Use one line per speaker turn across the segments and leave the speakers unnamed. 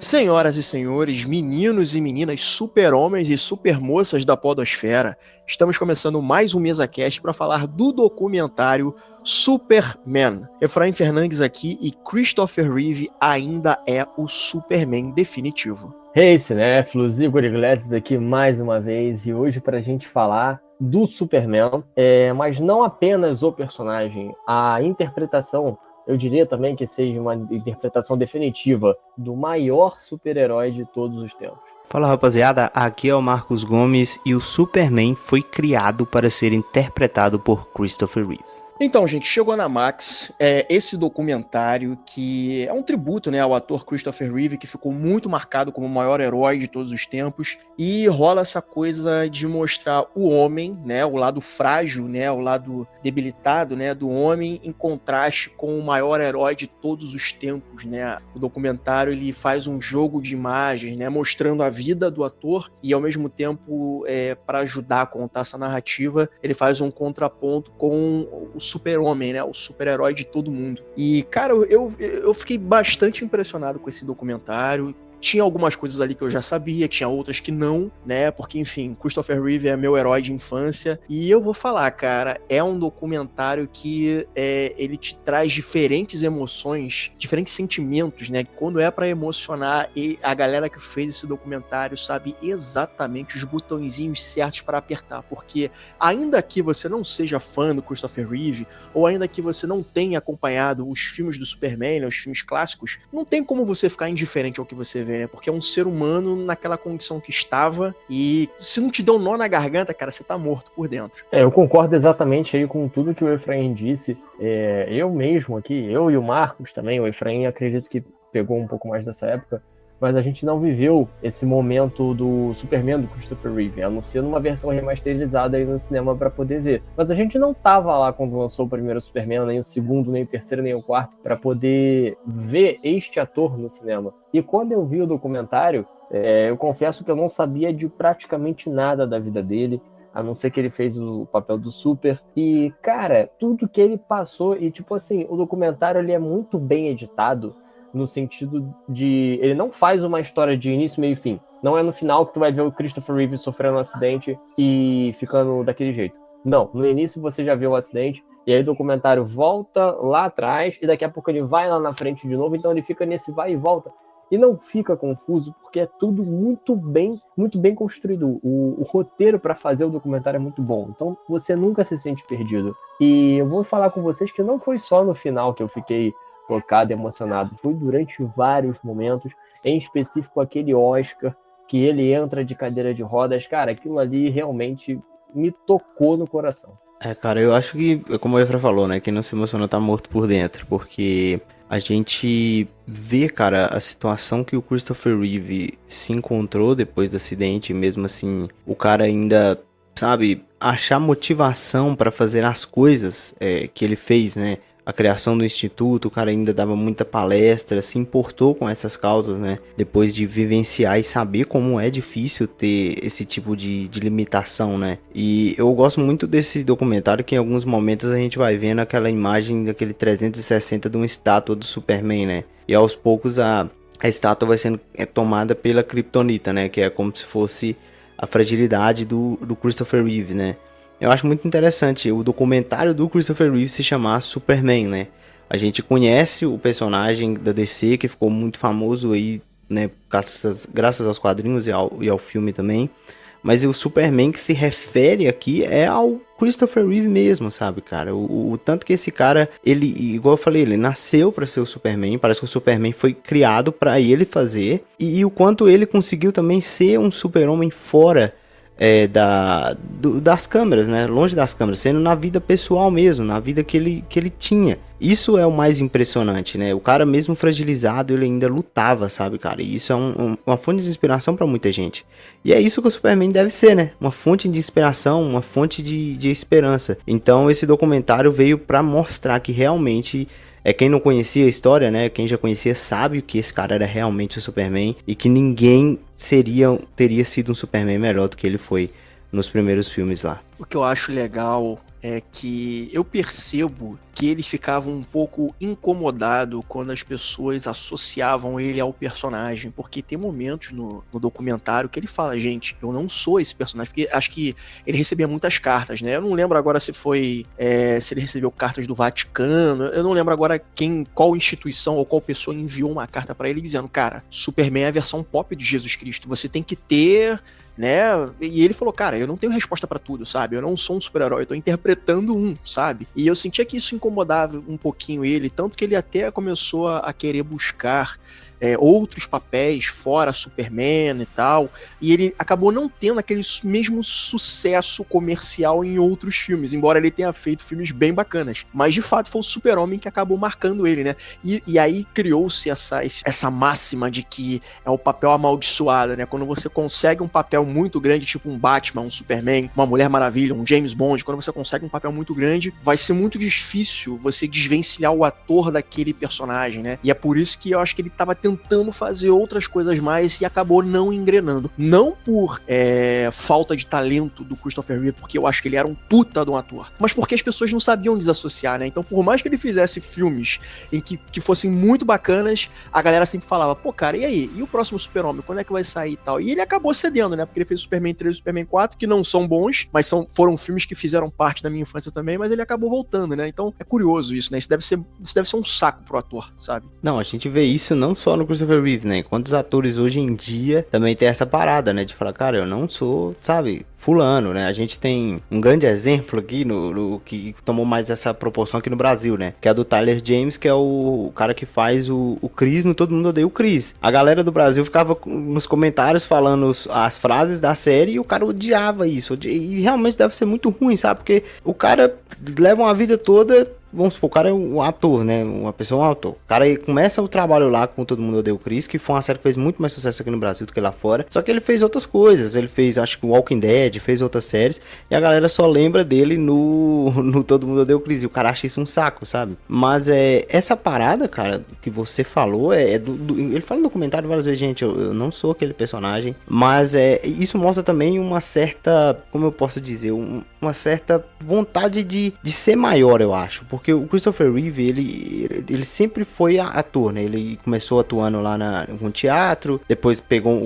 Senhoras e senhores, meninos e meninas, super-homens e super-moças da podosfera, estamos começando mais um MesaCast para falar do documentário Superman. Efraim Fernandes aqui e Christopher Reeve ainda é o Superman definitivo.
Hey, cinéfilos, Igor Iglesias aqui mais uma vez, e hoje para a gente falar do Superman, mas não apenas o personagem, a interpretação. Eu diria também que seja uma interpretação definitiva do maior super-herói de todos os tempos.
Fala rapaziada, aqui é o Marcos Gomes e o Superman foi criado para ser interpretado por Christopher Reeve.
Então, gente, chegou na Max esse documentário que é um tributo, né, ao ator Christopher Reeve, que ficou muito marcado como o maior herói de todos os tempos, e rola essa coisa de mostrar o homem, né, o lado frágil, né, o lado debilitado, né, do homem em contraste com o maior herói de todos os tempos, né. O documentário ele faz um jogo de imagens, né, mostrando a vida do ator e ao mesmo tempo para ajudar a contar essa narrativa, ele faz um contraponto com o super-homem, né? O super-herói de todo mundo. E, cara, eu fiquei bastante impressionado com esse documentário. Tinha algumas coisas ali que eu já sabia, tinha outras que não, né? Porque, enfim, Christopher Reeve é meu herói de infância. E eu vou falar, cara, é um documentário que ele te traz diferentes emoções, diferentes sentimentos, né? Quando é pra emocionar, e a galera que fez esse documentário sabe exatamente os botõezinhos certos para apertar. Porque ainda que você não seja fã do Christopher Reeve, ou ainda que você não tenha acompanhado os filmes do Superman, né, os filmes clássicos, não tem como você ficar indiferente ao que você vê, né? Porque é um ser humano naquela condição que estava, e se não te deu um nó na garganta, cara, você tá morto por dentro.
Eu concordo exatamente aí com tudo que o Efraim disse. Eu mesmo aqui, eu e o Marcos também, o Efraim acredito que pegou um pouco mais dessa época, mas a gente não viveu esse momento do Superman do Christopher Reeve, a não ser numa versão remasterizada aí no cinema para poder ver. Mas a gente não tava lá quando lançou o primeiro Superman, nem o segundo, nem o terceiro, nem o quarto, para poder ver este ator no cinema. E quando eu vi o documentário, eu confesso que eu não sabia de praticamente nada da vida dele, a não ser que ele fez o papel do Super. E, cara, tudo que ele passou, e tipo assim, o documentário ele é muito bem editado, no sentido de... ele não faz uma história de início, meio e fim. Não é no final que tu vai ver o Christopher Reeve sofrendo um acidente e ficando daquele jeito. Não, no início você já vê o acidente, e aí o documentário volta lá atrás, e daqui a pouco ele vai lá na frente de novo, então ele fica nesse vai e volta. E não fica confuso, porque é tudo muito bem construído. O roteiro para fazer o documentário é muito bom, então você nunca se sente perdido. E eu vou falar com vocês que não foi só no final que eu fiquei tocado e emocionado, foi durante vários momentos, em específico aquele Oscar, que ele entra de cadeira de rodas, cara, aquilo ali realmente me tocou no coração.
Cara, eu acho que, como o Efra falou, né, quem não se emociona tá morto por dentro, porque a gente vê, cara, a situação que o Christopher Reeve se encontrou depois do acidente, mesmo assim, o cara ainda, sabe, achar motivação para fazer as coisas que ele fez, né, a criação do instituto, o cara ainda dava muita palestra, se importou com essas causas, né? Depois de vivenciar e saber como é difícil ter esse tipo de limitação, né? E eu gosto muito desse documentário, que em alguns momentos a gente vai vendo aquela imagem daquele 360 de uma estátua do Superman, né? E aos poucos a estátua vai sendo tomada pela Kryptonita, né? Que é como se fosse a fragilidade do Christopher Reeve, né? Eu acho muito interessante o documentário do Christopher Reeve se chamar Superman, né? A gente conhece o personagem da DC, que ficou muito famoso aí, né? Graças aos quadrinhos e ao filme também. Mas o Superman que se refere aqui é ao Christopher Reeve mesmo, sabe, cara? O tanto que esse cara, ele, igual eu falei, ele nasceu pra ser o Superman. Parece que o Superman foi criado pra ele fazer. E o quanto ele conseguiu também ser um super-homem fora das câmeras, né? Longe das câmeras, sendo na vida pessoal mesmo, na vida que ele tinha. Isso é o mais impressionante, né? O cara mesmo fragilizado, ele ainda lutava, sabe, cara? E isso é uma fonte de inspiração pra muita gente. E é isso que o Superman deve ser, né? Uma fonte de inspiração, uma fonte de esperança. Então esse documentário veio pra mostrar que realmente... quem não conhecia a história, né? Quem já conhecia sabe que esse cara era realmente o Superman e que ninguém teria sido um Superman melhor do que ele foi nos primeiros filmes lá.
O que eu acho legal é que eu percebo que ele ficava um pouco incomodado quando as pessoas associavam ele ao personagem, porque tem momentos no documentário que ele fala, gente, eu não sou esse personagem, porque acho que ele recebia muitas cartas, né? Eu não lembro agora se se ele recebeu cartas do Vaticano, eu não lembro agora qual instituição ou qual pessoa enviou uma carta pra ele dizendo, cara, Superman é a versão pop de Jesus Cristo, você tem que ter, né? E ele falou, cara, eu não tenho resposta pra tudo, sabe? Eu não sou um super-herói, eu tô interpretando sabe? E eu sentia que isso incomodava um pouquinho ele, tanto que ele até começou a querer buscar outros papéis fora Superman e tal, e ele acabou não tendo aquele mesmo sucesso comercial em outros filmes, embora ele tenha feito filmes bem bacanas, mas de fato foi o Super-Homem que acabou marcando ele, né? E aí criou-se essa máxima de que é o papel amaldiçoado, né? Quando você consegue um papel muito grande, tipo um Batman, um Superman, uma Mulher Maravilha, um James Bond, quando você consegue um papel muito grande, vai ser muito difícil você desvencilhar o ator daquele personagem, né? E é por isso que eu acho que ele tava tentando fazer outras coisas mais e acabou não engrenando. Não por falta de talento do Christopher Reeve, porque eu acho que ele era um puta de um ator, mas porque as pessoas não sabiam desassociar, né? Então, por mais que ele fizesse filmes em que fossem muito bacanas, a galera sempre falava, pô, cara, e aí? E o próximo Super-Homem? Quando é que vai sair e tal? E ele acabou cedendo, né? Porque ele fez Superman 3 e Superman 4, que não são bons, mas foram filmes que fizeram parte da minha infância também, mas ele acabou voltando, né? Então, é curioso isso, né? Isso deve ser um saco pro ator, sabe?
Não, a gente vê isso não só no Christopher Reeve, né? Quantos atores hoje em dia também tem essa parada, né? De falar, cara, eu não sou, sabe, fulano, né? A gente tem um grande exemplo aqui no que tomou mais essa proporção aqui no Brasil, né? Que é a do Tyler James, que é o cara que faz o Chris no Todo Mundo Odeia o Chris. A galera do Brasil ficava nos comentários falando as frases da série e o cara odiava isso. E realmente deve ser muito ruim, sabe? Porque o cara leva uma vida toda... Vamos supor, o cara é um ator, né? Uma pessoa é um ator. O cara começa o trabalho lá com Todo Mundo Odeia o Chris, que foi uma série que fez muito mais sucesso aqui no Brasil do que lá fora. Só que ele fez outras coisas. Ele fez, acho que o Walking Dead, fez outras séries. E a galera só lembra dele no Todo Mundo Odeia o Chris. E o cara acha isso um saco, sabe? Mas essa parada, cara, que você falou, ele fala no documentário várias vezes, gente, eu não sou aquele personagem. Mas isso mostra também uma certa, como eu posso dizer, uma certa vontade de ser maior, eu acho. Porque o Christopher Reeve, ele sempre foi ator, né? Ele começou atuando lá no teatro, depois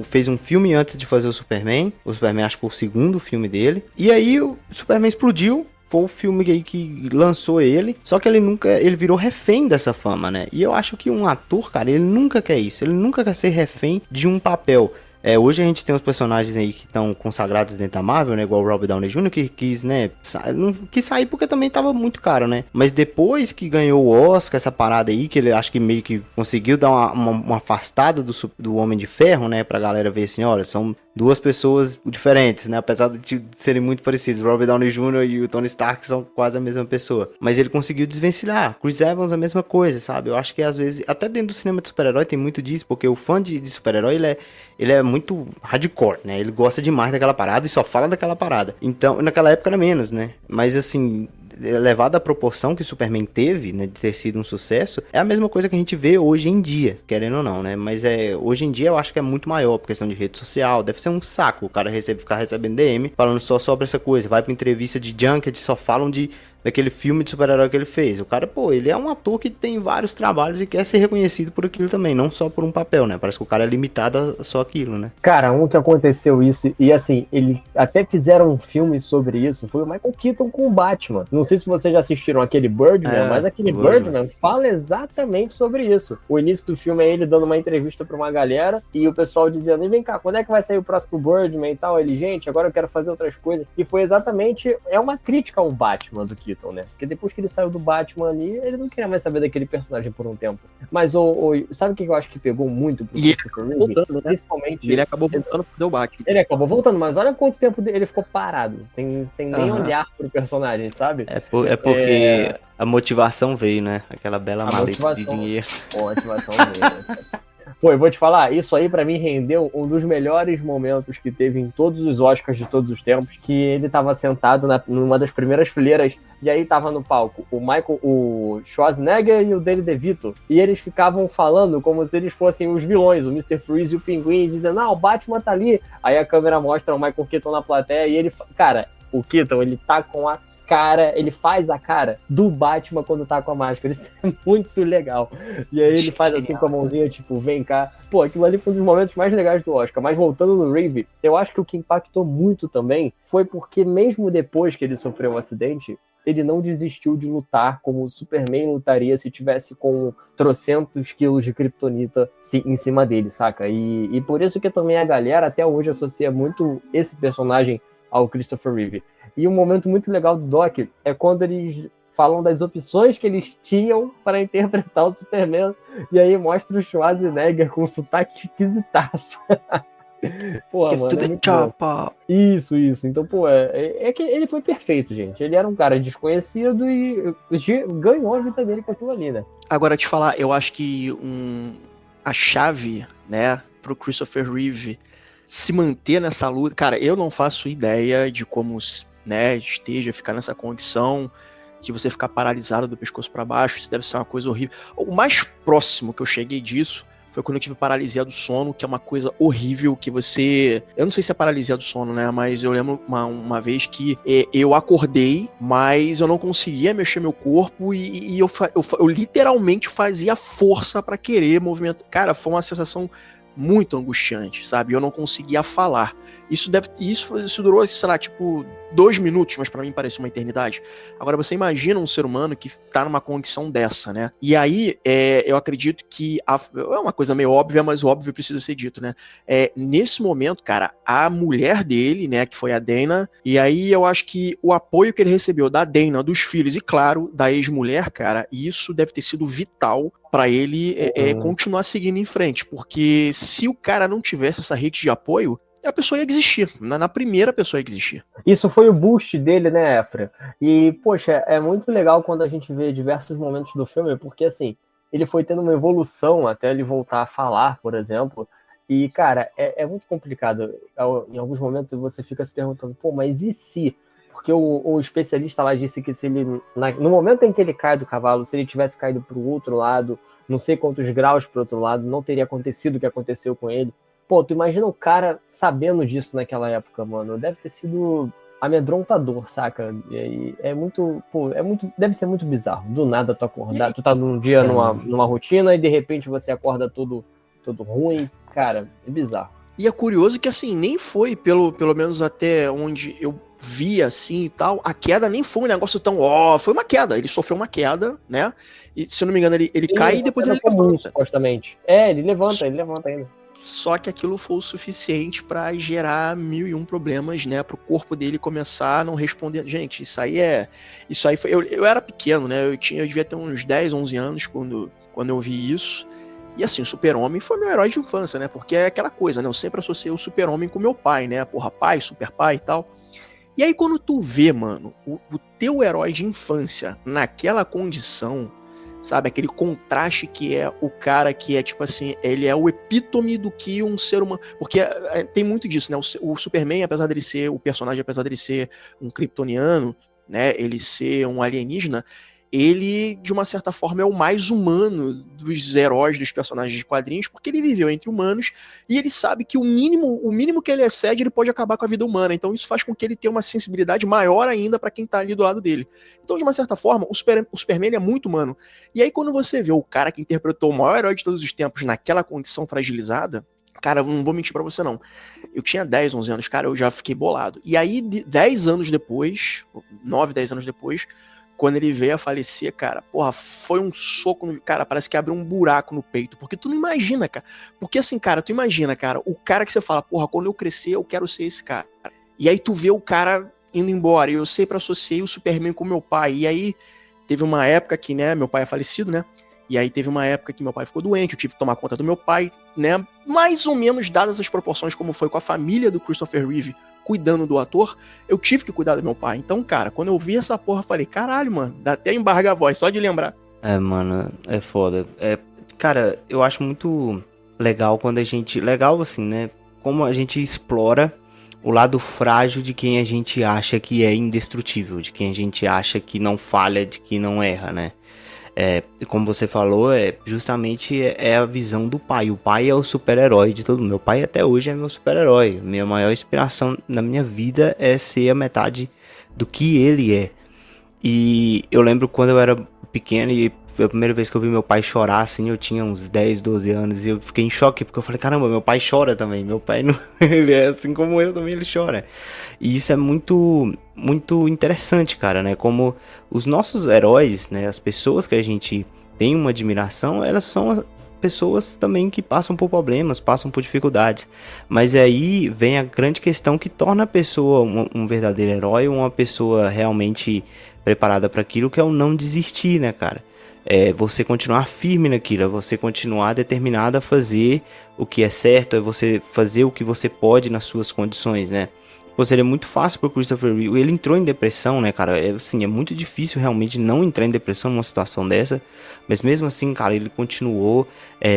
fez um filme antes de fazer o Superman. O Superman acho que foi o segundo filme dele. E aí o Superman explodiu. Foi o filme aí que lançou ele. Só que ele virou refém dessa fama, né? E eu acho que um ator, cara, ele nunca quer isso. Ele nunca quer ser refém de um papel. Hoje a gente tem os personagens aí que estão consagrados dentro da Marvel, né? Igual o Robert Downey Jr. que quis, né? Não quis sair porque também tava muito caro, né? Mas depois que ganhou o Oscar, essa parada aí, que ele acho que meio que conseguiu dar uma afastada do Homem de Ferro, né? Pra galera ver assim, olha, são duas pessoas diferentes, né? Apesar de serem muito parecidos. O Robert Downey Jr. e o Tony Stark são quase a mesma pessoa. Mas ele conseguiu desvencilhar. Chris Evans a mesma coisa, sabe? Eu acho que às vezes, até dentro do cinema de super-herói tem muito disso, porque o fã de super-herói, ele é muito hardcore, né? Ele gosta demais daquela parada e só fala daquela parada. Então, naquela época era menos, né? Mas assim, levado à proporção que o Superman teve, né, de ter sido um sucesso, é a mesma coisa que a gente vê hoje em dia, querendo ou não, né? Mas hoje em dia eu acho que é muito maior, por questão de rede social, deve ser um saco o cara ficar recebendo DM, falando só sobre essa coisa, vai pra entrevista de junket, só falam daquele filme de super-herói que ele fez. O cara, pô, ele é um ator que tem vários trabalhos e quer ser reconhecido por aquilo também, não só por um papel, né? Parece que o cara é limitado a só aquilo, né?
Cara, que aconteceu isso, e assim, eles até fizeram um filme sobre isso, foi o Michael Keaton com o Batman. Não sei se vocês já assistiram aquele Birdman, mas aquele Birdman fala exatamente sobre isso. O início do filme é ele dando uma entrevista pra uma galera, e o pessoal dizendo, e vem cá, quando é que vai sair o próximo Birdman e tal? Ele, gente, agora eu quero fazer outras coisas. E foi exatamente, uma crítica ao Batman do Keaton. Né? Porque depois que ele saiu do Batman ali, ele não queria mais saber daquele personagem por um tempo. Mas sabe o que eu acho que pegou muito pro Christopher Reeve?
Voltando, né?
Principalmente.
Ele acabou voltando pro The Batman.
Ele acabou voltando, mas olha quanto tempo ele ficou parado, sem nem olhar pro personagem, sabe?
É porque a motivação veio, né? Aquela bela maleta de dinheiro.
A motivação veio, né? Pô, eu vou te falar, isso aí pra mim rendeu um dos melhores momentos que teve em todos os Oscars de todos os tempos, que ele tava sentado numa das primeiras fileiras, e aí tava no palco o Schwarzenegger e o Danny DeVito, e eles ficavam falando como se eles fossem os vilões, o Mr. Freeze e o Pinguim, dizendo, o Batman tá ali, aí a câmera mostra o Michael Keaton na plateia, e ele, cara, o Keaton, ele tá com a cara, ele faz a cara do Batman quando tá com a máscara. Isso é muito legal. E aí ele faz assim com a mãozinha, tipo, vem cá. Pô, aquilo ali foi um dos momentos mais legais do Oscar. Mas voltando no Reeve, eu acho que o que impactou muito também foi porque mesmo depois que ele sofreu um acidente, ele não desistiu de lutar como o Superman lutaria se tivesse com trocentos quilos de kryptonita em cima dele, saca? E por isso que também a galera até hoje associa muito esse personagem ao Christopher Reeve. E um momento muito legal do Doc é quando eles falam das opções que eles tinham para interpretar o Superman, e aí mostra o Schwarzenegger com sotaque esquisitaço. Pô, mano, é muito bom. Isso. Então, pô, é que ele foi perfeito, gente. Ele era um cara desconhecido e ganhou a vida dele com aquilo ali, né?
Agora, te falar, eu acho que a chave, né, pro Christopher Reeve se manter nessa luta... Cara, eu não faço ideia de como, né, esteja ficar nessa condição de você ficar paralisado do pescoço para baixo. Isso deve ser uma coisa horrível. O mais próximo que eu cheguei disso foi quando eu tive paralisia do sono, que é uma coisa horrível que você... Eu não sei se é paralisia do sono, né? Mas eu lembro uma vez que eu acordei, mas eu não conseguia mexer meu corpo e eu literalmente fazia força para querer movimentar. Cara, foi uma sensação muito angustiante, sabe? Eu não conseguia falar. Isso durou, sei lá, tipo 2 minutos, mas pra mim parece uma eternidade. Agora você imagina um ser humano que tá numa condição dessa, né? E aí, eu acredito que é uma coisa meio óbvia, mas o óbvio precisa ser dito, né? Nesse momento, cara, a mulher dele, né, que foi a Dana, e aí eu acho que o apoio que ele recebeu da Dana, dos filhos e, claro, da ex-mulher, cara, isso deve ter sido vital pra ele continuar seguindo em frente, porque se o cara não tivesse essa rede de apoio, a pessoa ia desistir, na primeira pessoa ia desistir.
Isso foi o boost dele, né, Efra? E, poxa, é muito legal quando a gente vê diversos momentos do filme, porque, assim, ele foi tendo uma evolução até ele voltar a falar, por exemplo, e, cara, é muito complicado. Em alguns momentos você fica se perguntando, pô, mas e se? Porque o especialista lá disse que se ele, no momento em que ele cai do cavalo, se ele tivesse caído para o outro lado, não sei quantos graus para o outro lado, não teria acontecido o que aconteceu com ele. Pô, tu imagina o cara sabendo disso naquela época, mano. Deve ter sido amedrontador, saca? E é muito, pô, deve ser muito bizarro. Do nada tu acordar, tu tá num dia numa rotina e de repente você acorda todo ruim. Cara, é bizarro.
E é curioso que, assim, nem foi, pelo menos até onde eu vi, assim, e tal, a queda nem foi um negócio tão, foi uma queda, ele sofreu uma queda, né, e se eu não me engano, ele cai e depois ele levanta.
Supostamente. Ele levanta ainda.
Só que aquilo foi o suficiente pra gerar 1001 problemas, né, pro corpo dele começar a não responder. Gente, isso aí foi, eu era pequeno, né, eu devia ter uns 10, 11 anos quando eu vi isso. E assim, o Super-Homem foi meu herói de infância, né? Porque é aquela coisa, né? Eu sempre associei o Super-Homem com meu pai, né? Porra, pai, super pai e tal. E aí quando tu vê, mano, o teu herói de infância naquela condição, sabe? Aquele contraste que é o cara que é, tipo assim, ele é o epítome do que um ser humano... Porque tem muito disso, né? O Superman, apesar dele ser um kryptoniano, né? Ele ser um alienígena... Ele, de uma certa forma, é o mais humano dos heróis, dos personagens de quadrinhos, porque ele viveu entre humanos e ele sabe que o mínimo que ele excede, ele pode acabar com a vida humana. Então isso faz com que ele tenha uma sensibilidade maior ainda para quem tá ali do lado dele. Então, de uma certa forma, o Superman é muito humano. E aí, quando você vê o cara que interpretou o maior herói de todos os tempos naquela condição fragilizada, cara, não vou mentir pra você não. Eu tinha 10, 11 anos, cara, eu já fiquei bolado. E aí, 10 anos depois, 9, 10 anos depois, quando ele veio a falecer, cara, porra, foi um soco no... Cara, parece que abriu um buraco no peito, porque tu não imagina, cara. Porque assim, cara, tu imagina, cara, o cara que você fala, porra, quando eu crescer, eu quero ser esse cara. E aí tu vê o cara indo embora, e eu sempre associei o Superman com meu pai, e aí teve uma época que, né, meu pai é falecido, né, e aí teve uma época que meu pai ficou doente, eu tive que tomar conta do meu pai, né, mais ou menos dadas as proporções como foi com a família do Christopher Reeve, cuidando do ator, eu tive que cuidar do meu pai. Então, cara, quando eu vi essa porra, eu falei, caralho, mano, dá até embarga a voz, só de lembrar.
Mano, é foda. Cara, eu acho muito legal quando a gente... Legal, assim, né? Como a gente explora o lado frágil de quem a gente acha que é indestrutível, de quem a gente acha que não falha, de que não erra, né? Como você falou, justamente é a visão do pai. O pai é o super-herói de todo mundo. Meu pai até hoje é meu super-herói. Minha maior inspiração na minha vida é ser a metade do que ele é. E eu lembro quando eu era pequeno e foi a primeira vez que eu vi meu pai chorar, assim, eu tinha uns 10, 12 anos, e eu fiquei em choque, porque eu falei, caramba, meu pai chora também, meu pai não, ele é assim como eu também, ele chora. E isso é muito, muito interessante, cara, né, como os nossos heróis, né, as pessoas que a gente tem uma admiração, elas são pessoas também que passam por problemas, passam por dificuldades, mas aí vem a grande questão que torna a pessoa um verdadeiro herói, uma pessoa realmente preparada para aquilo, que é o não desistir, né, cara? É você continuar firme naquilo, é você continuar determinado a fazer o que é certo, é você fazer o que você pode nas suas condições, né? Pô, seria muito fácil pro Christopher Reeve, ele entrou em depressão, né, cara? Assim, é muito difícil realmente não entrar em depressão numa situação dessa, mas mesmo assim, cara, ele continuou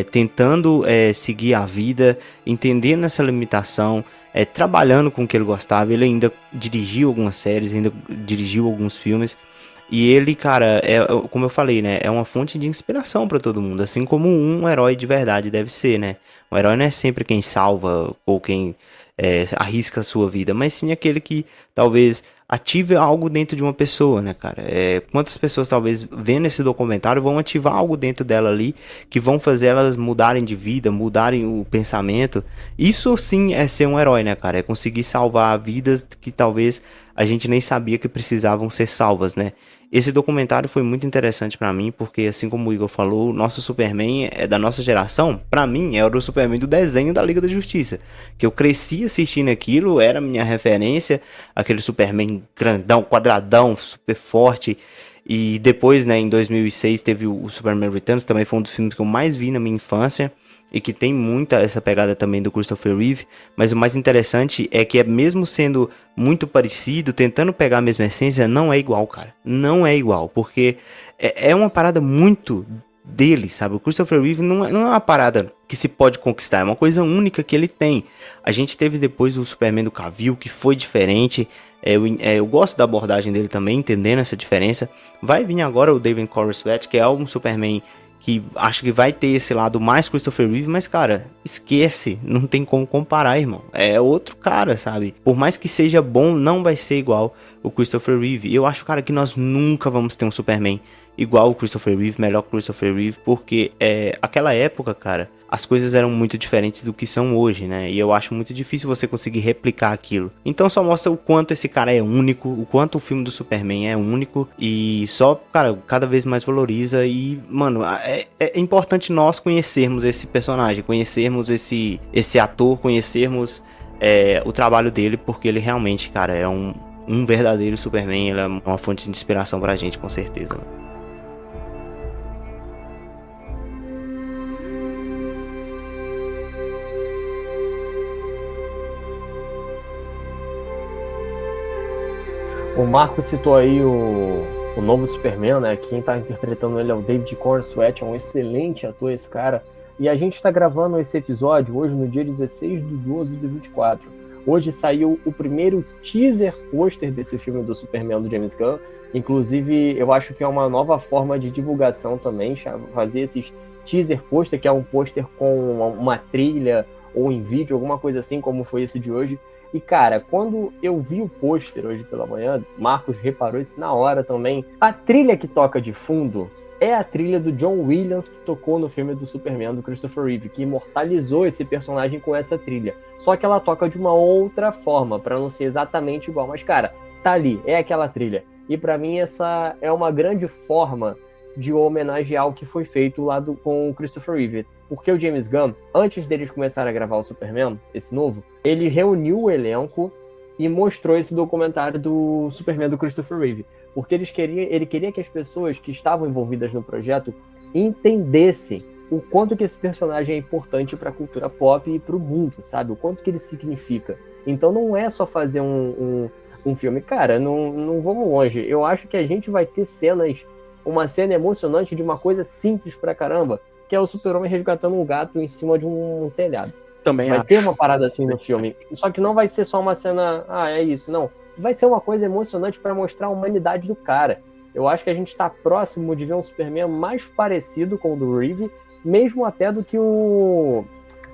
tentando seguir a vida, entendendo essa limitação, trabalhando com o que ele gostava. Ele ainda dirigiu algumas séries, ainda dirigiu alguns filmes. E ele, cara, como eu falei, né, é uma fonte de inspiração pra todo mundo, assim como um herói de verdade deve ser, né? O herói não é sempre quem salva ou quem arrisca a sua vida, mas sim aquele que talvez ative algo dentro de uma pessoa, né, cara? Quantas pessoas talvez vendo esse documentário vão ativar algo dentro dela ali que vão fazer elas mudarem de vida, mudarem o pensamento. Isso sim é ser um herói, né, cara? É conseguir salvar vidas que talvez a gente nem sabia que precisavam ser salvas, né? Esse documentário foi muito interessante pra mim, porque assim como o Igor falou, o nosso Superman é da nossa geração. Pra mim, era o Superman do desenho da Liga da Justiça, que eu cresci assistindo aquilo, era minha referência, aquele Superman grandão, quadradão, super forte. E depois, né, em 2006 teve o Superman Returns, também foi um dos filmes que eu mais vi na minha infância, e que tem muita essa pegada também do Christopher Reeve, mas o mais interessante é que mesmo sendo muito parecido, tentando pegar a mesma essência, não é igual, cara. Não é igual, porque é uma parada muito dele, sabe? O Christopher Reeve não é uma parada que se pode conquistar, é uma coisa única que ele tem. A gente teve depois o Superman do Cavill, que foi diferente. Eu gosto da abordagem dele também, entendendo essa diferença. Vai vir agora o David Corenswet, que é um Superman que acho que vai ter esse lado mais Christopher Reeve, mas, cara, esquece, não tem como comparar, irmão. É outro cara, sabe? Por mais que seja bom, não vai ser igual o Christopher Reeve. E eu acho, cara, que nós nunca vamos ter um Superman igual o Christopher Reeve, melhor que o Christopher Reeve, porque aquela época, cara, as coisas eram muito diferentes do que são hoje, né? E eu acho muito difícil você conseguir replicar aquilo. Então só mostra o quanto esse cara é único, o quanto o filme do Superman é único, e só, cara, cada vez mais valoriza. E, mano, é importante nós conhecermos esse personagem, conhecermos esse ator, conhecermos o trabalho dele, porque ele realmente, cara, é um verdadeiro Superman. Ele é uma fonte de inspiração pra gente, com certeza, mano.
O Marco citou aí o novo Superman, né? Quem tá interpretando ele é o David Corenswet, é um excelente ator esse cara. E a gente tá gravando esse episódio hoje no dia 16/12/24. Hoje saiu o primeiro teaser pôster desse filme do Superman do James Gunn. Inclusive, eu acho que é uma nova forma de divulgação também, fazer esses teaser pôster, que é um pôster com uma trilha ou em vídeo, alguma coisa assim, como foi esse de hoje. E, cara, quando eu vi o pôster hoje pela manhã, Marcos reparou isso na hora também. A trilha que toca de fundo é a trilha do John Williams, que tocou no filme do Superman, do Christopher Reeve, que imortalizou esse personagem com essa trilha. Só que ela toca de uma outra forma, pra não ser exatamente igual. Mas, cara, tá ali, é aquela trilha. E pra mim essa é uma grande forma de homenagear o que foi feito lá com o Christopher Reeve. Porque o James Gunn, antes deles começarem a gravar o Superman, esse novo, ele reuniu o elenco e mostrou esse documentário do Superman do Christopher Reeve. Porque ele queria que as pessoas que estavam envolvidas no projeto entendessem o quanto que esse personagem é importante para a cultura pop e para o mundo, sabe? O quanto que ele significa. Então não é só fazer um filme. Cara, não vamos longe. Eu acho que a gente vai ter uma cena emocionante de uma coisa simples pra caramba, que é o Super-Homem resgatando um gato em cima de um telhado.
Também
vai
acho.
ter uma parada assim no filme. Só que não vai ser só uma cena, é isso, não. Vai ser uma coisa emocionante pra mostrar a humanidade do cara. Eu acho que a gente tá próximo de ver um Superman mais parecido com o do Reeve, mesmo até do que o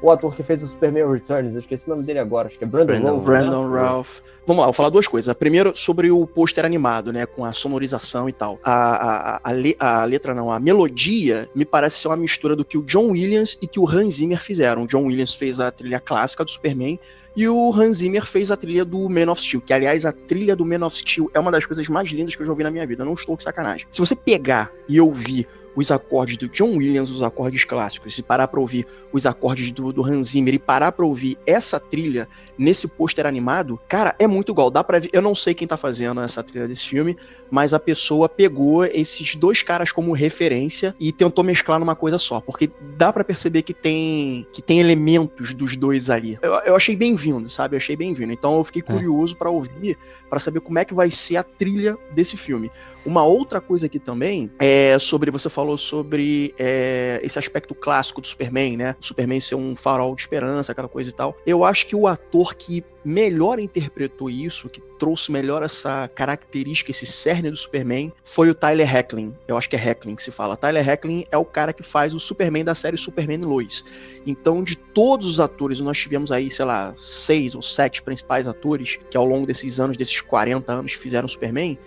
o ator que fez o Superman Returns, eu esqueci o nome dele agora, acho que é Brandon
Routh. Vamos lá, vou falar duas coisas. Primeiro, sobre o pôster animado, né, com a sonorização e tal. A letra não, a melodia me parece ser uma mistura do que o John Williams e que o Hans Zimmer fizeram. O John Williams fez a trilha clássica do Superman e o Hans Zimmer fez a trilha do Man of Steel, que aliás a trilha do Man of Steel é uma das coisas mais lindas que eu já ouvi na minha vida, eu não estou com sacanagem. Se você pegar e ouvir os acordes do John Williams, os acordes clássicos, e parar pra ouvir os acordes do Hans Zimmer e parar pra ouvir essa trilha nesse pôster animado, cara, é muito igual. Dá pra ver, eu não sei quem tá fazendo essa trilha desse filme, mas a pessoa pegou esses dois caras como referência e tentou mesclar numa coisa só, porque dá pra perceber que tem elementos dos dois ali. Eu achei bem-vindo, sabe? Eu achei bem-vindo. Então eu fiquei curioso pra ouvir, pra saber como é que vai ser a trilha desse filme. Uma outra coisa aqui também é sobre, você falou sobre esse aspecto clássico do Superman, né? O Superman ser um farol de esperança, aquela coisa e tal. Eu acho que o ator que melhor interpretou isso, que trouxe melhor essa característica, esse cerne do Superman, foi o Tyler Hoechlin. Eu acho que é Hoechlin que se fala. Tyler Hoechlin é o cara que faz o Superman da série Superman e Lois. Então, de todos os atores, nós tivemos aí, sei lá, 6 ou 7 principais atores que ao longo desses anos, desses 40 anos, fizeram Superman.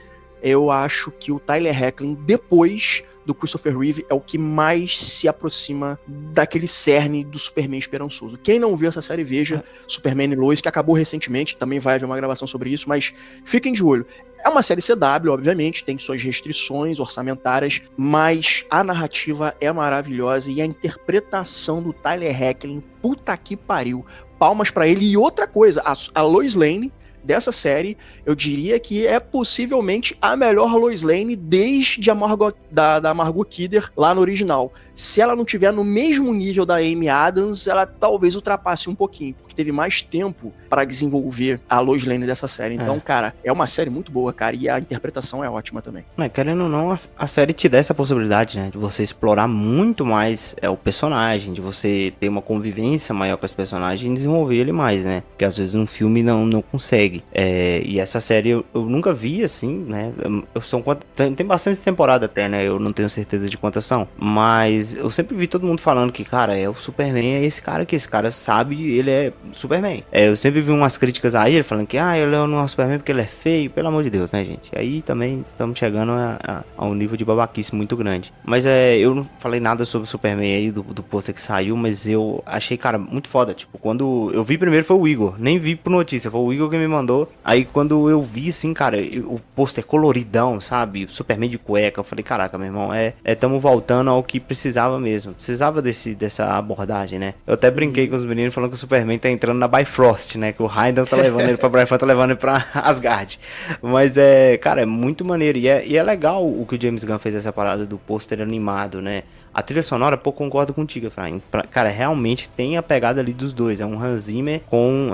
Eu acho que o Tyler Hoechlin, depois do Christopher Reeve, é o que mais se aproxima daquele cerne do Superman esperançoso. Quem não viu essa série, veja Superman e Lois, que acabou recentemente, também vai haver uma gravação sobre isso, mas fiquem de olho. É uma série CW, obviamente, tem suas restrições orçamentárias, mas a narrativa é maravilhosa e a interpretação do Tyler Hoechlin, puta que pariu. Palmas pra ele. E outra coisa, a Lois Lane dessa série, eu diria que é possivelmente a melhor Lois Lane desde a da Margot Kidder lá no original. Se ela não tiver no mesmo nível da Amy Adams, ela talvez ultrapasse um pouquinho, porque teve mais tempo para desenvolver a Lois Lane dessa série. Então, cara, é uma série muito boa, cara, e a interpretação é ótima também.
Querendo ou não, a série te dá essa possibilidade, né, de você explorar muito mais o personagem, de você ter uma convivência maior com esse personagem e desenvolver ele mais, né, porque às vezes um filme não consegue. E essa série eu nunca vi, assim, né, tem bastante temporada até, né, eu não tenho certeza de quantas são, mas eu sempre vi todo mundo falando que, cara, o Superman é esse cara sabe, ele é Superman. Eu sempre vi umas críticas a ele falando que, ele não é o Superman porque ele é feio, pelo amor de Deus, né, gente? Aí também estamos chegando a um nível de babaquice muito grande. Mas eu não falei nada sobre o Superman aí, do pôster que saiu, mas eu achei, cara, muito foda. Tipo, quando eu vi primeiro foi o Igor, nem vi por notícia, foi o Igor que me mandou. Aí quando eu vi, assim, cara, o pôster coloridão, sabe? Superman de cueca, eu falei, caraca, meu irmão, tamo voltando ao que precisava mesmo. Precisava dessa abordagem, né? Eu até brinquei com os meninos falando que o Superman tá entrando na Bifrost, né? Que o Heimdall tá levando ele pra Bifrost, tá levando ele pra Asgard. Mas cara, é muito maneiro. E é legal o que o James Gunn fez essa parada do pôster animado, né? A trilha sonora, pô, concordo contigo, Efraim. Cara, realmente tem a pegada ali dos dois. É um Hans Zimmer com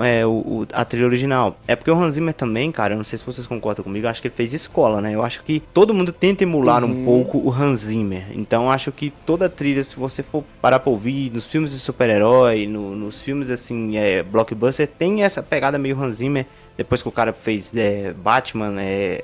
a trilha original. É porque o Hans Zimmer também, cara, eu não sei se vocês concordam comigo, eu acho que ele fez escola, né? Eu acho que todo mundo tenta emular um pouco o Hans Zimmer. Então eu acho que toda a trilha, se você for parar pra ouvir, nos filmes de super-herói, nos filmes, assim, blockbuster, tem essa pegada meio Hans Zimmer. Depois que o cara fez Batman,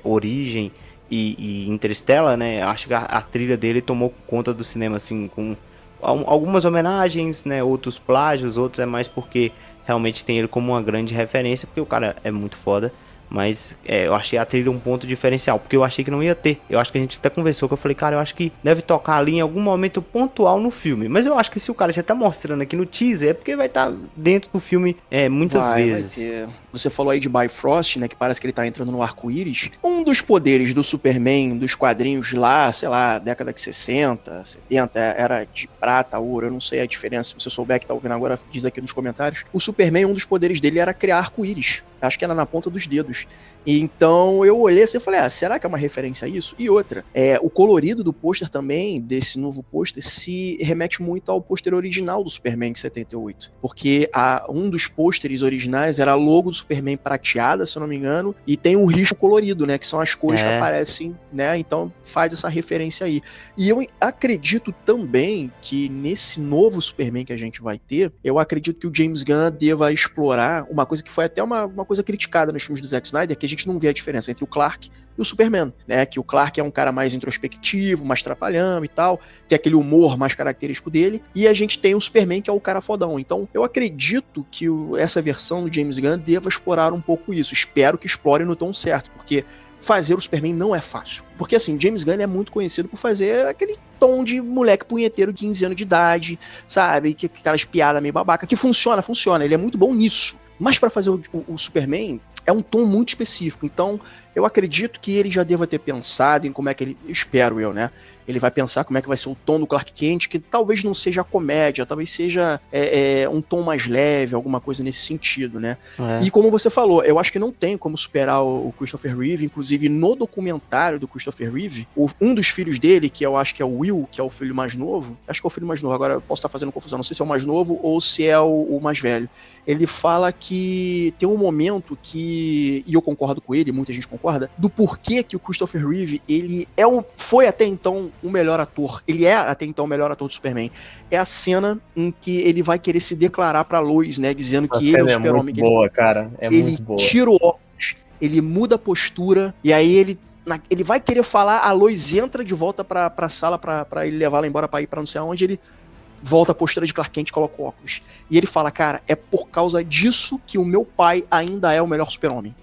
Origem e Interstellar, né? Acho que a trilha dele tomou conta do cinema, assim, com algumas homenagens, né? Outros plágios, outros é mais porque realmente tem ele como uma grande referência, porque o cara é muito foda. Mas eu achei a trilha um ponto diferencial, porque eu achei que não ia ter. Eu acho que a gente até conversou, que eu falei, cara, eu acho que deve tocar ali em algum momento pontual no filme. Mas eu acho que se o cara já tá mostrando aqui no teaser, é porque vai estar dentro do filme muitas vezes.
Vai ter. Você falou aí de Bifrost, né, que parece que ele tá entrando no arco-íris. Um dos poderes do Superman, dos quadrinhos lá, sei lá, década de 60, 70, era de prata, ouro, eu não sei a diferença. Se você souber que tá ouvindo agora, diz aqui nos comentários. O Superman, um dos poderes dele era criar arco-íris. Acho que era na ponta dos dedos. E então eu olhei assim e falei, será que é uma referência a isso? E outra, o colorido do pôster também, desse novo pôster, se remete muito ao pôster original do Superman de 78. Porque um dos pôsteres originais era a logo do Superman prateada, se eu não me engano, e tem um risco colorido, né? Que são as cores que aparecem, né? Então faz essa referência aí. E eu acredito também que nesse novo Superman que a gente vai ter, eu acredito que o James Gunn deva explorar uma coisa que foi até uma coisa criticada nos filmes do Zack Snyder, que a gente não vê a diferença entre o Clark e o Superman, né? Que o Clark é um cara mais introspectivo, mais trapalhão e tal, tem aquele humor mais característico dele, e a gente tem o Superman, que é o cara fodão. Então, eu acredito que essa versão do James Gunn deva explorar um pouco isso. Espero que explore no tom certo, porque fazer o Superman não é fácil. Porque, assim, James Gunn é muito conhecido por fazer aquele tom de moleque punheteiro de 15 anos de idade, sabe? Que aquelas piadas meio babaca, que funciona. Ele é muito bom nisso. Mas para fazer o Superman, é um tom muito específico. Então, eu acredito que ele já deva ter pensado em como é que ele... Espero eu, né? Ele vai pensar como é que vai ser o tom do Clark Kent, que talvez não seja comédia, talvez seja um tom mais leve, alguma coisa nesse sentido, né? E como você falou, eu acho que não tem como superar o Christopher Reeve. Inclusive, no documentário do Christopher Reeve, um dos filhos dele, que eu acho que é o Will, que é o filho mais novo, acho que é o filho mais novo, agora eu posso estar fazendo confusão, não sei se é o mais novo ou se é o mais velho. Ele fala que tem um momento que, e eu concordo com ele, muita gente concorda, do porquê que o Christopher Reeve, ele foi até então o melhor ator, ele é até então o melhor ator do Superman. É a cena em que ele vai querer se declarar pra Lois, né, dizendo que ele é o Super-Homem.
É muito boa, cara, muito boa.
Ele tira o óculos, ele muda a postura, e aí ele vai querer falar, a Lois entra de volta pra sala pra ele levar ela embora pra ir pra não sei aonde, ele volta a postura de Clark Kent e coloca o óculos. E ele fala, cara, é por causa disso que o meu pai ainda é o melhor Super-Homem.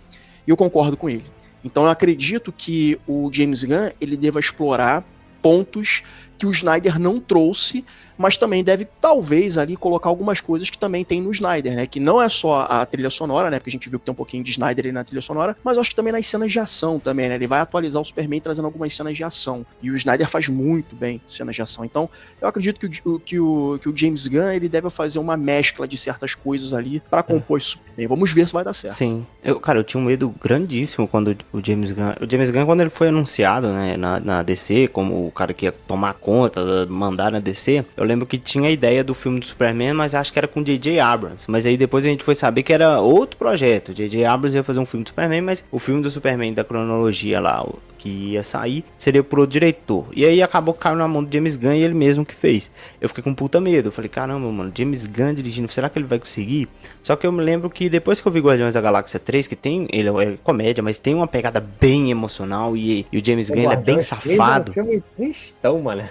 E eu concordo com ele. Então eu acredito que o James Gunn, ele deva explorar pontos que o Snyder não trouxe, mas também deve, talvez, ali colocar algumas coisas que também tem no Snyder, né? Que não é só a trilha sonora, né? Porque a gente viu que tem um pouquinho de Snyder ali na trilha sonora, mas eu acho que também nas cenas de ação também, né? Ele vai atualizar o Superman trazendo algumas cenas de ação. E o Snyder faz muito bem cenas de ação. Então, eu acredito que o James Gunn, ele deve fazer uma mescla de certas coisas ali pra compor esse Superman. Vamos ver se vai dar certo.
Sim. Eu tinha um medo grandíssimo quando o James Gunn, quando ele foi anunciado, né, na DC, como o cara que ia tomar conta, mandar na DC, eu lembro que tinha a ideia do filme do Superman, mas acho que era com J.J. Abrams. Mas aí depois a gente foi saber que era outro projeto. J.J. Abrams ia fazer um filme do Superman, mas o filme do Superman da cronologia lá, que ia sair, seria pro outro diretor. E aí acabou caindo na mão do James Gunn e ele mesmo que fez. Eu fiquei com puta medo. Eu falei, caramba, mano, James Gunn dirigindo, será que ele vai conseguir? Só que eu me lembro que depois que eu vi Guardiões da Galáxia 3, que tem, ele é comédia, mas tem uma pegada bem emocional e o James Gunn, ele é bem safado.
É um filme tristão, mano.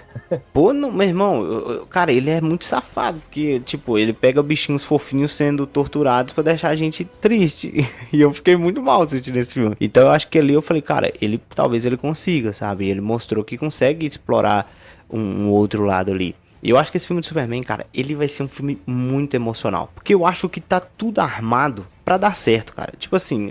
Pô, não, meu irmão, cara, ele é muito safado, porque, tipo, ele pega bichinhos fofinhos sendo torturados pra deixar a gente triste. E eu fiquei muito mal assistindo esse filme. Então eu acho que ali eu falei, cara, talvez ele consiga, sabe? Ele mostrou que consegue explorar um outro lado ali. E eu acho que esse filme do Superman, cara, ele vai ser um filme muito emocional. Porque eu acho que tá tudo armado pra dar certo, cara. Tipo assim,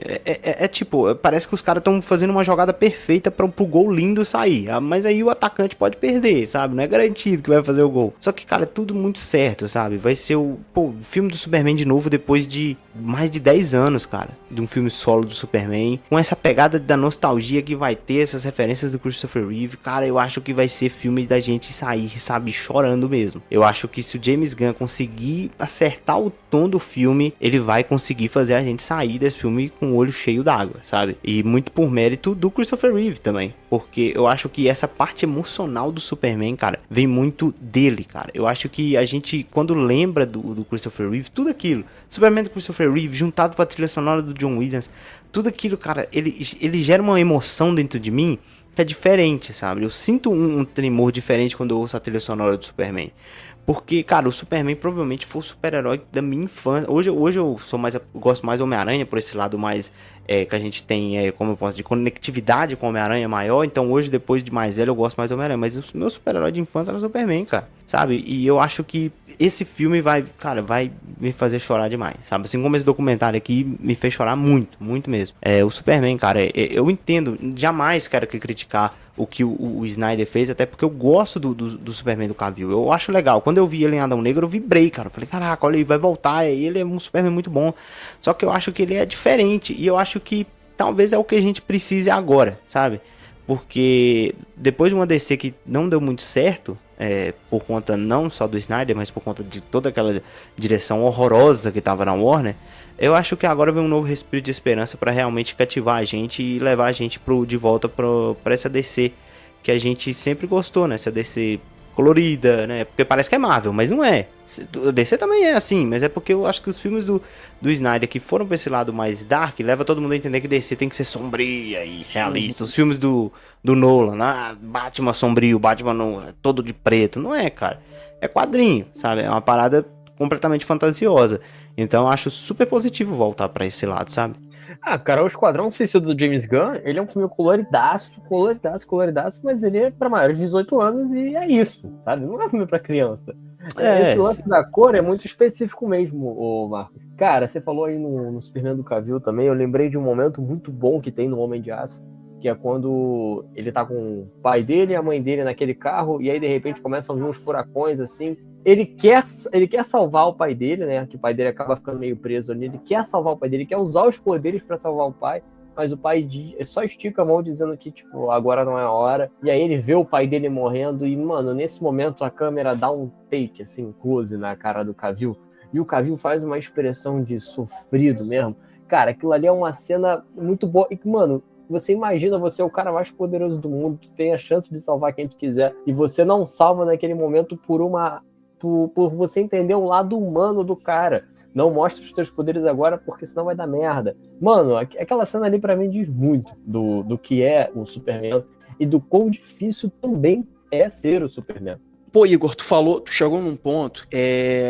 tipo, parece que os caras estão fazendo uma jogada perfeita pro gol lindo sair. Mas aí o atacante pode perder, sabe? Não é garantido que vai fazer o gol. Só que, cara, é tudo muito certo, sabe? Vai ser o filme do Superman de novo depois de mais de 10 anos, cara. De um filme solo do Superman. Com essa pegada da nostalgia que vai ter, essas referências do Christopher Reeve. Cara, eu acho que vai ser filme da gente sair, sabe? Chorando mesmo. Eu acho que se o James Gunn conseguir acertar o tom do filme, ele vai conseguir fazer a gente sair desse filme com o olho cheio d'água, sabe? E muito por mérito do Christopher Reeve também. Porque eu acho que essa parte emocional do Superman, cara, vem muito dele, cara. Eu acho que a gente, quando lembra do Christopher Reeve, tudo aquilo, Superman do Christopher Reeve, juntado com a trilha sonora do John Williams, tudo aquilo, cara, ele gera uma emoção dentro de mim que é diferente, sabe? Eu sinto um tremor diferente quando eu ouço a trilha sonora do Superman. Porque, cara, o Superman provavelmente foi o super-herói da minha infância. Hoje eu gosto mais do Homem-Aranha, por esse lado mais que a gente tem, como eu posso dizer, conectividade com o Homem-Aranha maior. Então hoje, depois de mais velho, eu gosto mais do Homem-Aranha. Mas o meu super-herói de infância era o Superman, cara, sabe? E eu acho que esse filme vai me fazer chorar demais, sabe? Assim como esse documentário aqui me fez chorar muito, muito mesmo. O Superman, cara, eu entendo, jamais quero criticar o que o Snyder fez, até porque eu gosto do Superman do Cavill. Eu acho legal. Quando eu vi ele em Adão Negro, eu vibrei, cara. Eu falei, caraca, olha, ele vai voltar. Ele é um Superman muito bom. Só que eu acho que ele é diferente. E eu acho que talvez é o que a gente precise agora, sabe? Porque depois de uma DC que não deu muito certo, por conta não só do Snyder, mas por conta de toda aquela direção horrorosa que tava na Warner, eu acho que agora vem um novo respiro de esperança para realmente cativar a gente e levar a gente de volta pra essa DC que a gente sempre gostou, né? Essa DC colorida, né? Porque parece que é Marvel, mas não é. A DC também é assim, mas é porque eu acho que os filmes do Snyder que foram pra esse lado mais dark, leva todo mundo a entender que DC tem que ser sombria e realista. Os filmes do Nolan, Batman sombrio, Batman todo de preto, não é, cara. É quadrinho, sabe? É uma parada completamente fantasiosa. Então eu acho super positivo voltar pra esse lado, sabe?
Cara, o Esquadrão Suicida do James Gunn, ele é um filme coloridaço, mas ele é pra maiores de 18 anos e é isso, sabe? Não é um filme pra criança. Esse lance da cor é muito específico mesmo, Marcos. Cara, você falou aí no Superman do Cavill também, eu lembrei de um momento muito bom que tem no Homem de Aço, que é quando ele tá com o pai dele e a mãe dele naquele carro, e aí de repente começam a vir uns furacões assim. Ele quer salvar o pai dele, né? Que o pai dele acaba ficando meio preso ali. Ele quer salvar o pai dele, quer usar os poderes pra salvar o pai, mas o pai só estica a mão dizendo que, tipo, agora não é a hora. E aí ele vê o pai dele morrendo e, mano, nesse momento a câmera dá um take, assim, um close na cara do Cavill. E o Cavill faz uma expressão de sofrido mesmo. Cara, aquilo ali é uma cena muito boa. E, mano, você imagina, você é o cara mais poderoso do mundo, tu tem a chance de salvar quem tu quiser, e você não salva naquele momento por você entender o lado humano do cara. Não mostra os teus poderes agora, porque senão vai dar merda. Mano, aquela cena ali pra mim diz muito do que é o Superman e do quão difícil também é ser o Superman.
Pô, Igor, tu chegou num ponto,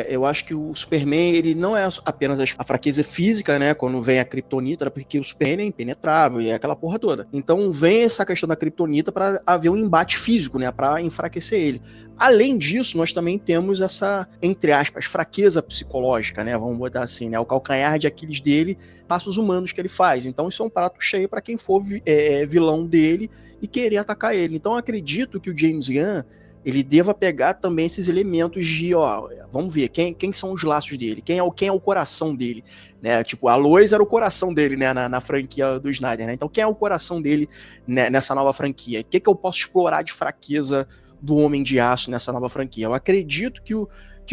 eu acho que o Superman, ele não é apenas a fraqueza física, né, quando vem a Kryptonita, porque o Superman é impenetrável e é aquela porra toda. Então vem essa questão da Kryptonita para haver um embate físico, né, para enfraquecer ele. Além disso, nós também temos essa, entre aspas, fraqueza psicológica, né, vamos botar assim, né, o calcanhar de Aquiles dele, passos humanos que ele faz. Então isso é um prato cheio para quem for vilão dele e querer atacar ele. Então eu acredito que o James Gunn, ele deva pegar também esses elementos de, vamos ver, quem são os laços dele, quem é o coração dele, né? Tipo, a Lois era o coração dele, né, na franquia do Snyder, né? Então, quem é o coração dele, né, nessa nova franquia? O que eu posso explorar de fraqueza do Homem de Aço nessa nova franquia? Eu acredito que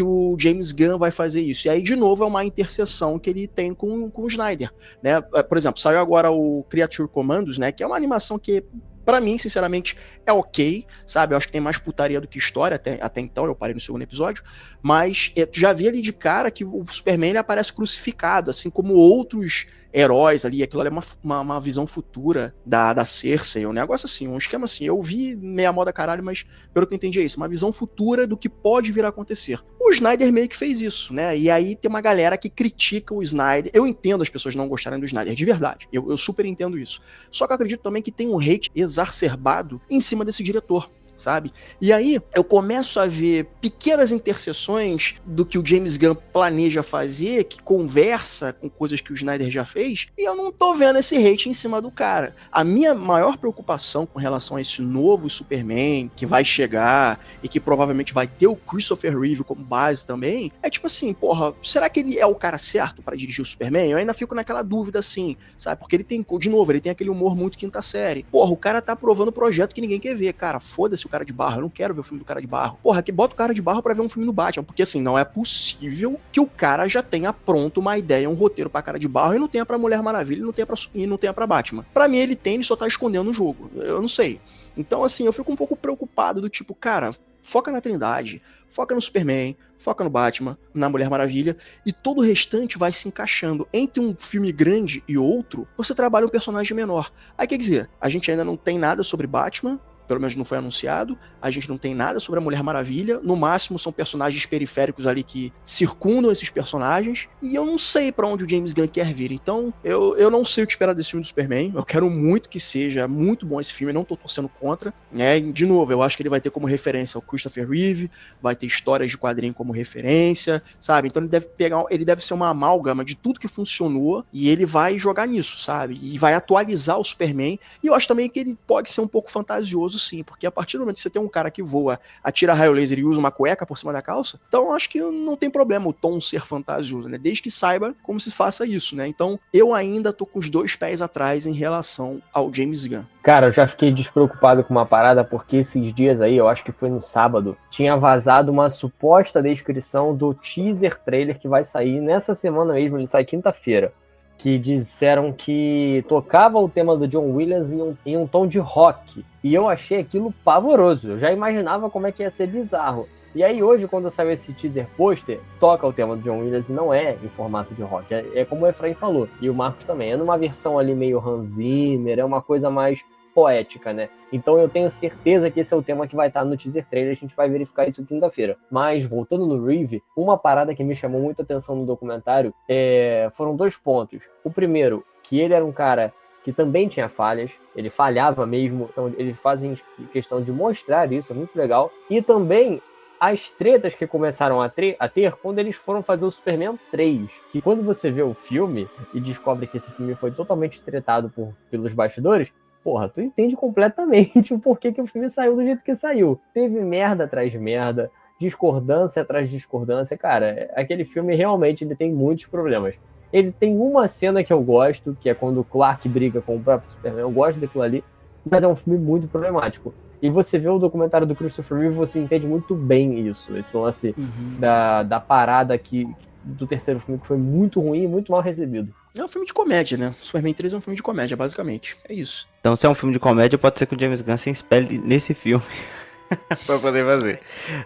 o James Gunn vai fazer isso. E aí, de novo, é uma interseção que ele tem com o Snyder, né? Por exemplo, saiu agora o Creature Commandos, né, que é uma animação que, pra mim, sinceramente, é ok, sabe? Eu acho que tem mais putaria do que história, até então, eu parei no segundo episódio, mas tu já vi ali de cara que o Superman ele aparece crucificado, assim como outros heróis ali, aquilo ali é uma visão futura da Cersei, um negócio assim, um esquema assim, eu vi meia moda caralho, mas pelo que eu entendi é isso, uma visão futura do que pode vir a acontecer. O Snyder meio que fez isso, né, e aí tem uma galera que critica o Snyder, eu entendo as pessoas não gostarem do Snyder, de verdade, eu super entendo isso, só que eu acredito também que tem um hate exacerbado em cima desse diretor, sabe? E aí eu começo a ver pequenas interseções do que o James Gunn planeja fazer, que conversa com coisas que o Snyder já fez, e eu não tô vendo esse hate em cima do cara. A minha maior preocupação com relação a esse novo Superman que vai chegar e que provavelmente vai ter o Christopher Reeve como base também, é tipo assim, porra, será que ele é o cara certo para dirigir o Superman? Eu ainda fico naquela dúvida assim, sabe? Porque ele tem, de novo, ele tem aquele humor muito quinta série. Porra, o cara tá aprovando projeto que ninguém quer ver, cara, foda-se o cara de barro, eu não quero ver o filme do cara de barro. Porra, que bota o cara de barro pra ver um filme do Batman, porque assim, não é possível que o cara já tenha pronto uma ideia, um roteiro pra cara de barro e não tenha pra Mulher Maravilha e não tenha pra Batman. Pra mim ele tem, ele só tá escondendo o jogo, eu não sei. Então assim, eu fico um pouco preocupado do tipo, cara, foca na Trindade, foca no Superman, foca no Batman, na Mulher Maravilha, e todo o restante vai se encaixando. Entre um filme grande e outro, você trabalha um personagem menor. Aí quer dizer, a gente ainda não tem nada sobre Batman, pelo menos não foi anunciado, a gente não tem nada sobre a Mulher Maravilha, no máximo são personagens periféricos ali que circundam esses personagens, e eu não sei pra onde o James Gunn quer vir, então eu não sei o que esperar desse filme do Superman, eu quero muito que seja muito bom esse filme, eu não tô torcendo contra, né, de novo, eu acho que ele vai ter como referência o Christopher Reeve, vai ter histórias de quadrinho como referência, sabe, então ele deve ser uma amálgama de tudo que funcionou, e ele vai jogar nisso, sabe, e vai atualizar o Superman, e eu acho também que ele pode ser um pouco fantasioso sim, porque a partir do momento que você tem um cara que voa, atira raio laser e usa uma cueca por cima da calça, então eu acho que não tem problema o tom ser fantasioso, né? Desde que saiba como se faça isso, né? Então eu ainda tô com os 2 pés atrás em relação ao James Gunn.
Cara, eu já fiquei despreocupado com uma parada, porque esses dias aí, eu acho que foi no sábado, tinha vazado uma suposta descrição do teaser trailer que vai sair nessa semana mesmo, ele sai quinta-feira. que disseram que tocava o tema do John Williams em um tom de rock. E eu achei aquilo pavoroso. Eu já imaginava como é que ia ser bizarro. E aí hoje, quando saiu esse teaser pôster, toca o tema do John Williams e não é em formato de rock. É como o Efraim falou, e o Marcos também. É numa versão ali meio Hans Zimmer, é uma coisa mais poética, né? Então eu tenho certeza que esse é o tema que vai estar no teaser trailer, a gente vai verificar isso quinta-feira. Mas, voltando no Reeve, uma parada que me chamou muita atenção no documentário foram 2 pontos. O primeiro, que ele era um cara que também tinha falhas, ele falhava mesmo, então eles fazem questão de mostrar isso, é muito legal. E também as tretas que começaram a ter quando eles foram fazer o Superman 3. Que quando você vê o filme e descobre que esse filme foi totalmente tretado pelos bastidores, porra, tu entende completamente o porquê que o filme saiu do jeito que saiu. Teve merda atrás de merda, discordância atrás de discordância. Cara, aquele filme realmente ele tem muitos problemas. Ele tem uma cena que eu gosto, que é quando o Clark briga com o próprio Superman. Eu gosto daquilo ali, mas é um filme muito problemático. E você vê o documentário do Christopher Reeve, você entende muito bem isso. Esse lance da parada aqui do terceiro filme, que foi muito ruim e muito mal recebido.
É um filme de comédia, né? Superman 3 é um filme de comédia, basicamente. É isso.
Então, se é um filme de comédia, pode ser que o James Gunn se espelhe nesse filme pra poder fazer.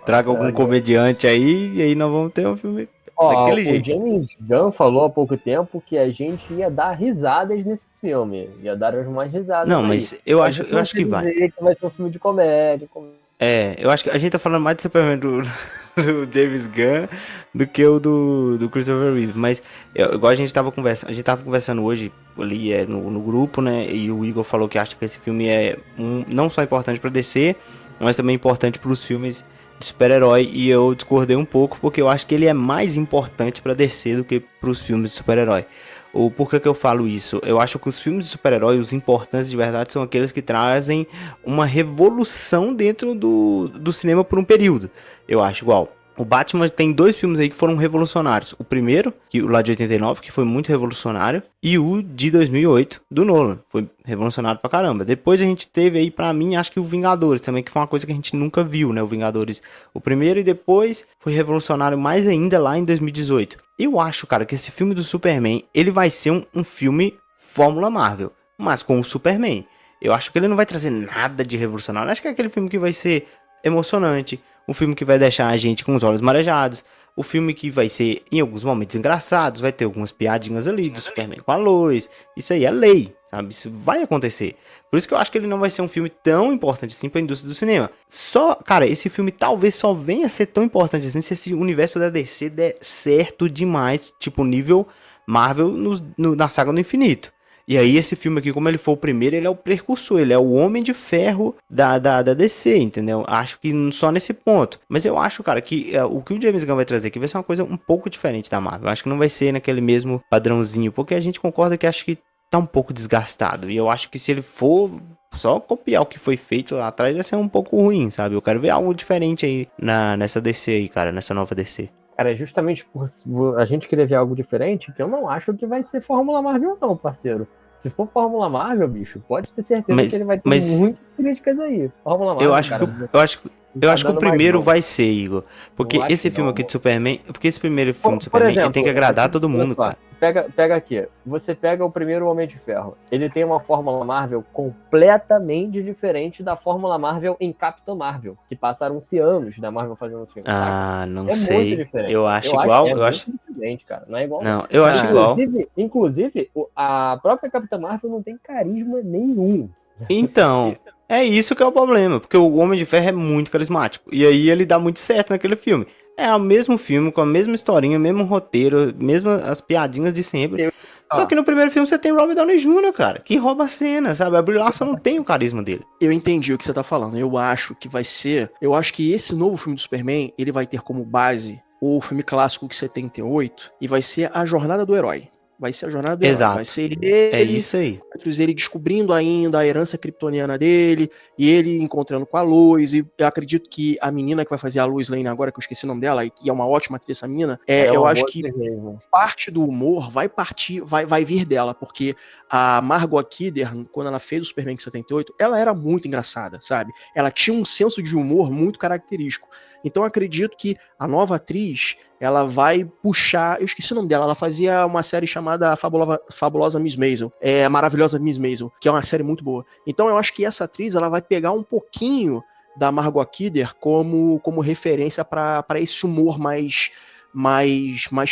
Traga algum comediante aí, e aí nós vamos ter um filme daquele jeito.
O James Gunn falou há pouco tempo que a gente ia dar risadas nesse filme. Ia dar mais risadas.
Não, mas eu acho que vai.
Que vai ser um filme de comédia.
Eu acho que a gente tá falando mais do Superman do James Gunn do que o do Christopher Reeve, mas igual a gente tava conversando hoje ali no grupo, né, e o Igor falou que acha que esse filme é não só importante pra DC, mas também importante pros filmes de super-herói, e eu discordei um pouco, porque eu acho que ele é mais importante pra DC do que pros filmes de super-herói. Por que eu falo isso? Eu acho que os filmes de super-herói, os importantes de verdade, são aqueles que trazem uma revolução dentro do cinema por um período. Eu acho igual. O Batman tem 2 filmes aí que foram revolucionários. O primeiro, o lá de 89, que foi muito revolucionário. E o de 2008, do Nolan. Foi revolucionário pra caramba. Depois a gente teve aí, pra mim, acho que o Vingadores também, que foi uma coisa que a gente nunca viu, né? O Vingadores, o primeiro, e depois foi revolucionário mais ainda lá em 2018. Eu acho, cara, que esse filme do Superman, ele vai ser um filme Fórmula Marvel, mas com o Superman. Eu acho que ele não vai trazer nada de revolucionário. Eu acho que é aquele filme que vai ser emocionante, um filme que vai deixar a gente com os olhos marejados, o filme que vai ser, em alguns momentos, engraçados, vai ter algumas piadinhas ali do Superman com a Lois. Isso aí é lei, sabe? Isso vai acontecer. Por isso que eu acho que ele não vai ser um filme tão importante assim pra indústria do cinema. Cara, esse filme talvez só venha a ser tão importante assim se esse universo da DC der certo demais, tipo nível Marvel na saga do infinito. E aí esse filme aqui, como ele foi o primeiro, ele é o precursor, ele é o Homem de Ferro da DC, entendeu? Acho que só nesse ponto. Mas eu acho, cara, que o que o James Gunn vai trazer aqui vai ser uma coisa um pouco diferente da Marvel. Eu acho que não vai ser naquele mesmo padrãozinho, porque a gente concorda que acho que tá um pouco desgastado. E eu acho que se ele for só copiar o que foi feito lá atrás, vai ser um pouco ruim, sabe? Eu quero ver algo diferente aí nessa DC aí, cara, nessa nova DC.
Cara, é justamente por a gente querer ver algo diferente que eu não acho que vai ser Fórmula Marvel não, parceiro. Se for Fórmula Marvel, bicho, pode ter certeza que ele vai ter muitas críticas aí. Fórmula Marvel,
eu acho que o primeiro vai ser, Igor. Porque esse filme aqui de Superman... Porque esse primeiro filme de Superman, ele tem que agradar todo mundo, cara.
Pega aqui. Você pega o primeiro Homem de Ferro. Ele tem uma Fórmula Marvel completamente diferente da Fórmula Marvel em Capitã Marvel. Que passaram-se anos da Marvel fazendo o filme.
Não sei.
Muito diferente.
Eu acho igual.
Eu acho diferente, cara. Não é igual.
Não, eu acho igual.
Inclusive, a própria Capitã Marvel não tem carisma nenhum.
Então... É isso que é o problema, porque o Homem de Ferro é muito carismático. E aí ele dá muito certo naquele filme. É o mesmo filme, com a mesma historinha, o mesmo roteiro, mesmo as piadinhas de sempre. Só que no primeiro filme você tem o Robert Downey Jr., cara, que rouba a cena, sabe? A Brie Larson não tem o carisma dele.
Eu entendi o que você tá falando. Eu acho que esse novo filme do Superman, ele vai ter como base o filme clássico de 78 e vai ser a jornada do herói. Vai ser a jornada do herói. Vai ser ele,
é isso aí.
Ele descobrindo ainda a herança kryptoniana dele, e ele encontrando com a Lois, e eu acredito que a menina que vai fazer a Lois Lane agora, que eu esqueci o nome dela, e que é uma ótima atriz, essa menina, eu acho que parte do humor vai vir dela, porque a Margot Kidder, quando ela fez o Superman de 78, ela era muito engraçada, sabe? Ela tinha um senso de humor muito característico. Então eu acredito que a nova atriz, ela vai puxar, eu esqueci o nome dela, ela fazia uma série chamada Fabulosa Miss Maisel, Maravilhosa Miss Maisel, que é uma série muito boa. Então eu acho que essa atriz, ela vai pegar um pouquinho da Margot Kidder como referência para esse humor mais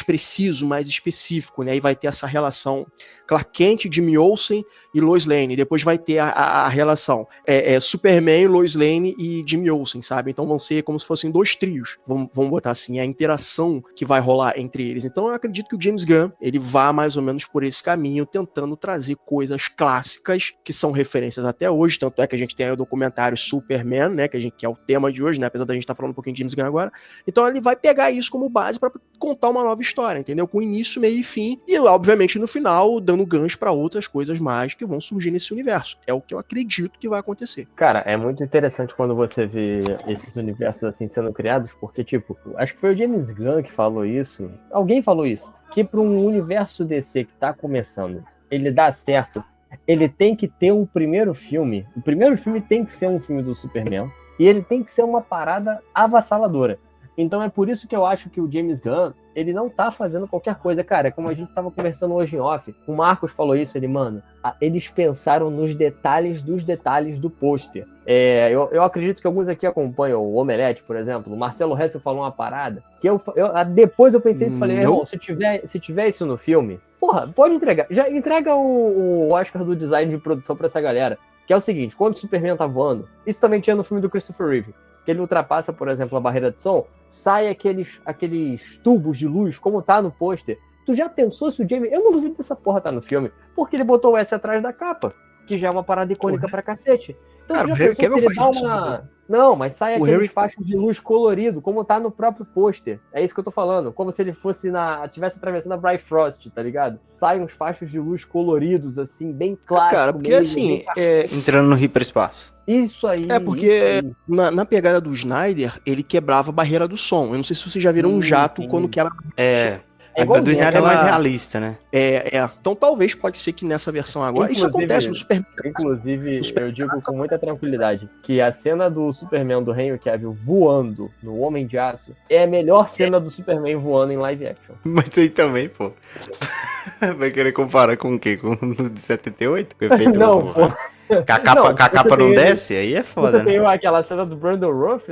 preciso, mais específico, né? E vai ter essa relação Clark Kent, Jimmy Olsen e Lois Lane. Depois vai ter a relação Superman, Lois Lane e Jimmy Olsen, sabe? Então vão ser como se fossem dois trios, vamos botar assim, a interação que vai rolar entre eles. Então eu acredito que o James Gunn, ele vá mais ou menos por esse caminho, tentando trazer coisas clássicas que são referências até hoje, tanto é que a gente tem aí o documentário Superman, né, que é o tema de hoje, né, apesar da gente estar falando um pouquinho de James Gunn agora. Então ele vai pegar isso como base para contar uma nova história, entendeu? Com início, meio e fim, e obviamente no final dando gancho para outras coisas mais que vão surgir nesse universo. É o que eu acredito que vai acontecer.
Cara, é muito interessante quando você vê esses universos assim sendo criados, porque, tipo, acho que foi o James Gunn que falou isso. Alguém falou isso. Que para um universo DC que tá começando, ele dá certo, ele tem que ter um primeiro filme. O primeiro filme tem que ser um filme do Superman. E ele tem que ser uma parada avassaladora. Então é por isso que eu acho que o James Gunn, ele não tá fazendo qualquer coisa. Cara, é como a gente tava conversando hoje em off. O Marcos falou isso, mano, eles pensaram nos detalhes dos detalhes do pôster. Eu acredito que alguns aqui acompanham o Omelete, por exemplo. O Marcelo Hessel falou uma parada, que depois eu pensei isso e falei, irmão, se tiver isso no filme, porra, pode entregar. Já entrega o Oscar do design de produção pra essa galera. Que é o seguinte, quando o Superman tá voando, isso também tinha no filme do Christopher Reeve, que ele ultrapassa, por exemplo, a barreira de som, sai aqueles tubos de luz, como tá no pôster. Tu já pensou se o Jamie... Eu não duvido dessa porra tá no filme, porque ele botou o S atrás da capa, que já é uma parada icônica pra cacete. Então,
cara,
já pensou que ele dá uma... Não, mas sai aqueles fachos de luz colorido, como tá no próprio pôster. É isso que eu tô falando. Como se ele tivesse atravessando a Bifrost, tá ligado? Saem uns fachos de luz coloridos, assim, bem clássicos.
Cara, porque assim...
Entrando no hiperespaço.
Isso aí.
Porque na pegada do Snyder, ele quebrava a barreira do som. Eu não sei se vocês já viram um jato quando quebra a barreira do som.
A do Snyder é mais realista, né?
Então talvez pode ser que nessa versão agora... Isso acontece no Superman.
Inclusive, eu digo com muita tranquilidade que a cena do Superman do Henry Cavill voando no Homem de Aço é a melhor cena do Superman voando em live action.
Mas aí também, pô. Vai querer comparar com o quê? Com o de 78? Com o efeito
não, pô.
A capa não desce? Aí é foda,
você tem aquela cena do Brandon Routh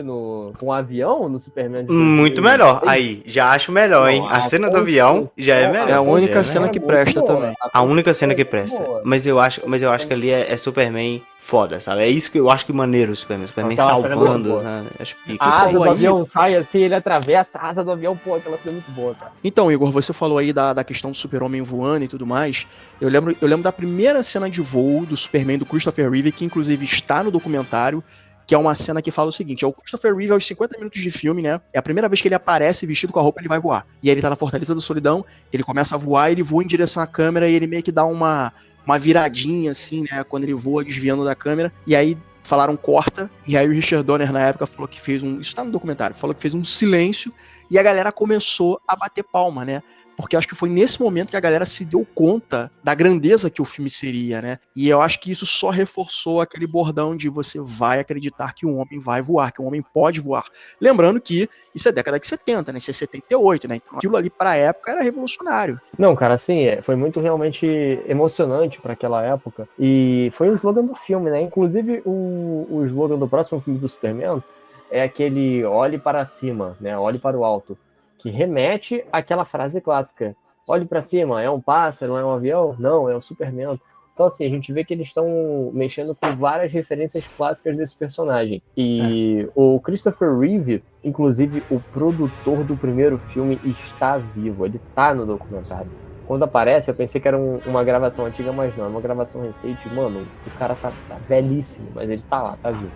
com um avião no Superman de
muito melhor. Aí, já acho melhor, hein? A cena do avião já é melhor.
É a única cena que presta também.
A única cena que presta. Mas eu acho que ali é Superman foda, sabe? É isso que eu acho que maneiro o Superman salvando, sabe? Acho pica.
A asa do avião sai assim, ele atravessa a asa do avião, pô, aquela cena é muito boa, cara.
Então, Igor, você falou aí da questão do Super-Homem voando e tudo mais. Eu lembro da primeira cena de voo do Superman do Christopher Reeve, que inclusive está no documentário, que é uma cena que fala o seguinte, o Christopher Reeve, aos 50 minutos de filme, né, é a primeira vez que ele aparece vestido com a roupa, ele vai voar. E aí ele tá na Fortaleza da Solidão, ele começa a voar, ele voa em direção à câmera e ele meio que dá uma viradinha, assim, né, quando ele voa desviando da câmera, e aí falaram corta, e aí o Richard Donner na época falou que fez isso tá no documentário, falou que fez um silêncio, e a galera começou a bater palma, né, porque acho que foi nesse momento que a galera se deu conta da grandeza que o filme seria, né? E eu acho que isso só reforçou aquele bordão de você vai acreditar que um homem vai voar, que um homem pode voar. Lembrando que isso é década de 70, né? Isso é 78, né? Então aquilo ali pra época era revolucionário.
Não, cara, assim, foi muito realmente emocionante pra aquela época. E foi o slogan do filme, né? Inclusive, o slogan do próximo filme do Superman é aquele olhe para cima, né? Olhe para o alto. Que remete àquela frase clássica. Olhe para cima, é um pássaro, é um avião? Não, é o Superman. Então, assim, a gente vê que eles estão mexendo com várias referências clássicas desse personagem. E o Christopher Reeve, inclusive o produtor do primeiro filme, está vivo. Ele tá no documentário. Quando aparece, eu pensei que era uma gravação antiga, mas não. É uma gravação recente. Mano, o cara tá velhíssimo, mas ele tá lá, tá vivo.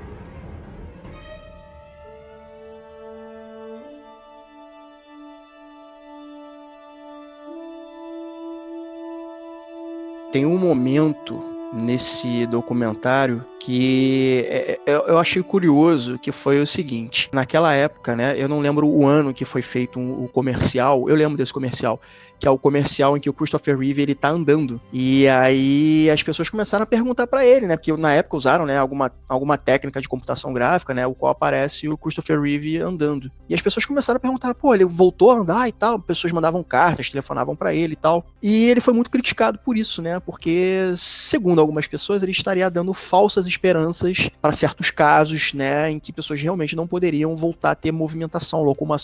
Tem um momento nesse documentário que eu achei curioso, que foi o seguinte: naquela época, né, eu não lembro o ano que foi feito o comercial, eu lembro desse comercial, que é o comercial em que o Christopher Reeve, ele tá andando, e aí as pessoas começaram a perguntar pra ele, né, porque na época usaram, né, alguma técnica de computação gráfica, né, o qual aparece o Christopher Reeve andando, e as pessoas começaram a perguntar, pô, ele voltou a andar e tal, pessoas mandavam cartas, telefonavam pra ele e tal, e ele foi muito criticado por isso, né, porque, segundo algumas pessoas, ele estaria dando falsas esperanças para certos casos, né, em que pessoas realmente não poderiam voltar a ter movimentação,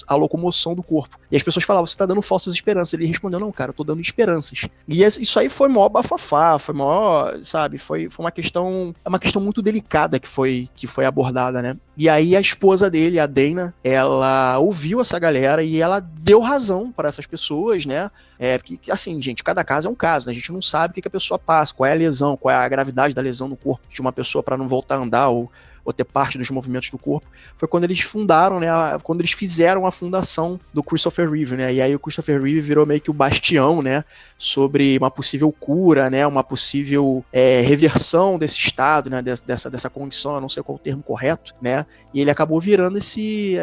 a locomoção do corpo. E as pessoas falavam, você tá dando falsas esperanças. Ele respondeu, não, cara, eu tô dando esperanças. E isso aí foi maior bafafá, foi maior, sabe, foi uma questão muito delicada que foi abordada, né. E aí a esposa dele, a Dana, ela ouviu essa galera e ela deu razão para essas pessoas, né. Porque, assim, gente, cada caso é um caso, né? A gente não sabe o que a pessoa passa, qual é a lesão, qual é a gravidade da lesão no corpo de uma pessoa para não voltar a andar ou ter parte dos movimentos do corpo. Foi quando eles fundaram, né, quando eles fizeram a fundação do Christopher Reeve, né, e aí o Christopher Reeve virou meio que o bastião, né, sobre uma possível cura, né, uma possível reversão desse estado, né, dessa condição, eu não sei qual é o termo correto, né, e ele acabou virando esse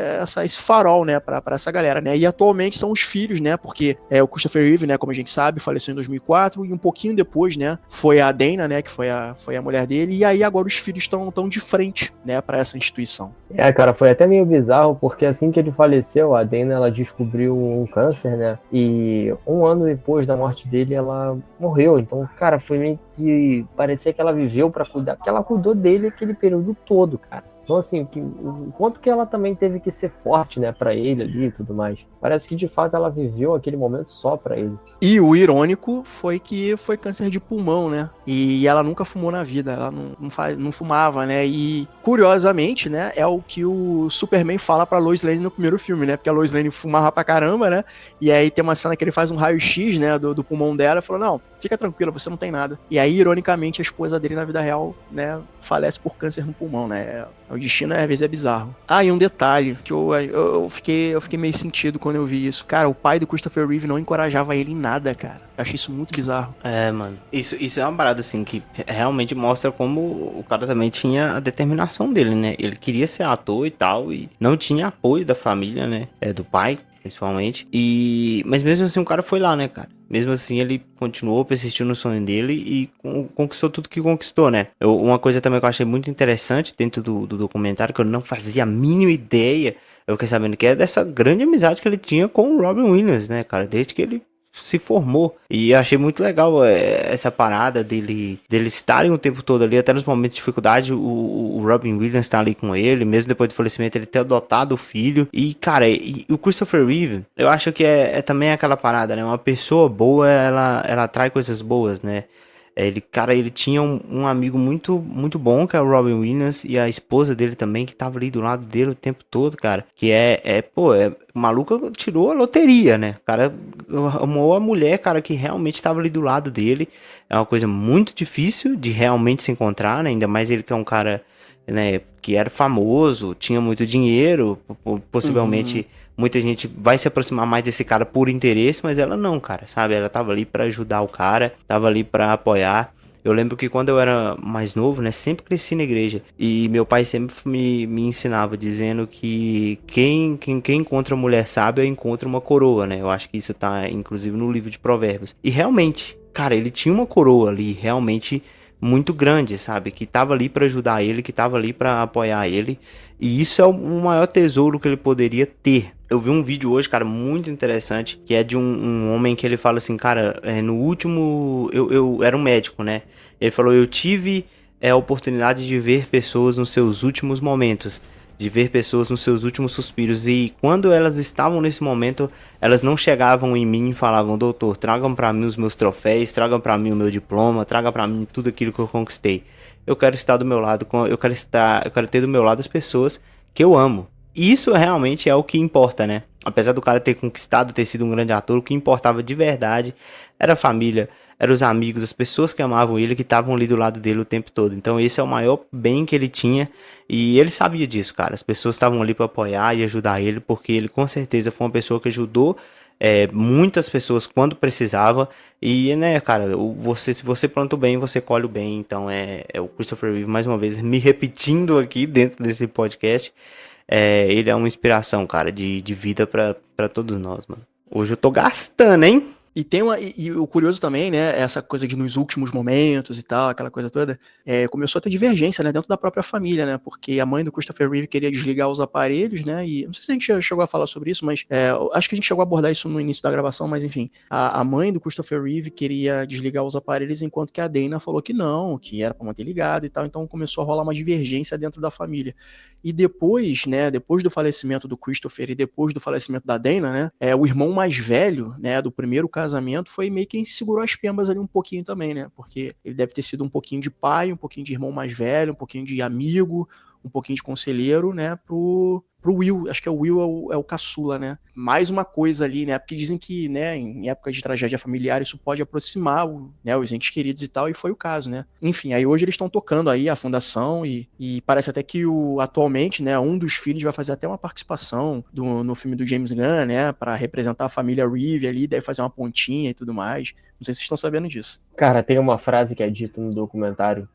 farol, né, para essa galera, né, e atualmente são os filhos, né, porque o Christopher Reeve, né, como a gente sabe, faleceu em 2004, e um pouquinho depois, né, foi a Dana, né, que foi a mulher dele, e aí agora os filhos estão de frente, né, para essa instituição.
Cara, foi até meio bizarro, porque assim que ele faleceu, a Dana, ela descobriu um câncer, né, e um ano depois da morte dele, ela morreu. Então, cara, foi meio que parecia que ela viveu para cuidar, porque ela cuidou dele aquele período todo, cara. Então, assim, o quanto que ela também teve que ser forte, né, pra ele ali e tudo mais. Parece que, de fato, ela viveu aquele momento só pra ele.
E o irônico foi que foi câncer de pulmão, né? E ela nunca fumou na vida, ela não fumava, né? E, curiosamente, né, é o que o Superman fala pra Lois Lane no primeiro filme, né? Porque a Lois Lane fumava pra caramba, né? E aí tem uma cena que ele faz um raio-x, né, do pulmão dela e falou, não, fica tranquila, você não tem nada. E aí, ironicamente, a esposa dele na vida real, né, falece por câncer no pulmão, né? O destino, às vezes, é bizarro. E um detalhe, que eu fiquei meio sentido quando eu vi isso. Cara, o pai do Christopher Reeve não encorajava ele em nada, cara. Eu achei isso muito bizarro.
Mano. Isso é uma parada, assim, que realmente mostra como o cara também tinha a determinação dele, né? Ele queria ser ator e tal, e não tinha apoio da família, né? Do pai, principalmente. Mas mesmo assim, o cara foi lá, né, cara? Mesmo assim, ele continuou, persistiu no sonho dele e conquistou tudo que conquistou, né? Uma coisa também que eu achei muito interessante dentro do documentário, que eu não fazia a mínima ideia, eu fiquei sabendo que é dessa grande amizade que ele tinha com o Robin Williams, né, cara? Desde que ele se formou. E eu achei muito legal essa parada dele estarem o tempo todo ali, até nos momentos de dificuldade, o Robin Williams tá ali com ele, mesmo depois do falecimento, ele ter adotado o filho. E, cara, o Christopher Reeve, eu acho que é também aquela parada, né? Uma pessoa boa, ela atrai coisas boas, né? Ele tinha um amigo muito, muito bom, que é o Robin Williams, e a esposa dele também, que tava ali do lado dele o tempo todo, cara. Que o maluco tirou a loteria, né? O cara amou a mulher, cara, que realmente tava ali do lado dele. É uma coisa muito difícil de realmente se encontrar, né? Ainda mais ele que é um cara, né, que era famoso, tinha muito dinheiro, possivelmente... Muita gente vai se aproximar mais desse cara por interesse, mas ela não, cara, sabe? Ela tava ali pra ajudar o cara, tava ali pra apoiar. Eu lembro que quando eu era mais novo, né, sempre cresci na igreja. E meu pai sempre me ensinava, dizendo que quem encontra mulher sábia, encontra uma coroa, né? Eu acho que isso tá, inclusive, no livro de Provérbios. E realmente, cara, ele tinha uma coroa ali, realmente muito grande, sabe? Que tava ali pra ajudar ele, que tava ali pra apoiar ele. E isso é o maior tesouro que ele poderia ter. Eu vi um vídeo hoje, cara, muito interessante, que é de um homem que ele fala assim, cara, no último... Eu era um médico, né? Ele falou, eu tive a oportunidade de ver pessoas nos seus últimos momentos, de ver pessoas nos seus últimos suspiros, e quando elas estavam nesse momento, elas não chegavam em mim e falavam, doutor, tragam pra mim os meus troféus, tragam pra mim o meu diploma, tragam pra mim tudo aquilo que eu conquistei. Eu quero estar do meu lado, eu quero ter do meu lado as pessoas que eu amo. E isso realmente é o que importa, né? Apesar do cara ter conquistado, ter sido um grande ator, o que importava de verdade era a família, eram os amigos, as pessoas que amavam ele, que estavam ali do lado dele o tempo todo. Então esse é o maior bem que ele tinha, e ele sabia disso, cara. As pessoas estavam ali para apoiar e ajudar ele, porque ele com certeza foi uma pessoa que ajudou muitas pessoas quando precisava. E, né, cara, se você planta o bem, você colhe o bem. Então é o Christopher Reeve, mais uma vez, me repetindo aqui dentro desse podcast. Ele é uma inspiração, cara, de vida pra todos nós, mano. Hoje eu tô gastando, hein?
E o curioso também, né, essa coisa de nos últimos momentos e tal, aquela coisa toda, começou a ter divergência, né, dentro da própria família, né, porque a mãe do Christopher Reeve queria desligar os aparelhos, né, e não sei se a gente chegou a falar sobre isso, mas acho que a gente chegou a abordar isso no início da gravação, mas enfim, a mãe do Christopher Reeve queria desligar os aparelhos, enquanto que a Dana falou que não, que era para manter ligado e tal, então começou a rolar uma divergência dentro da família. E depois, né, depois do falecimento do Christopher e depois do falecimento da Dana, né, o irmão mais velho, né, do primeiro casamento foi meio que quem segurou as penas ali um pouquinho também, né, porque ele deve ter sido um pouquinho de pai, um pouquinho de irmão mais velho, um pouquinho de amigo, um pouquinho de conselheiro, né, pro Will, acho que o Will é o caçula, né? Mais uma coisa ali, né? Porque dizem que, né, em época de tragédia familiar, isso pode aproximar né, os entes queridos e tal, e foi o caso, né? Enfim, aí hoje eles estão tocando aí a fundação e parece até que atualmente, né, um dos filhos vai fazer até uma participação no filme do James Gunn, né, para representar a família Reeve ali, deve fazer uma pontinha e tudo mais. Não sei se vocês estão sabendo disso.
Cara, tem uma frase que é dita no documentário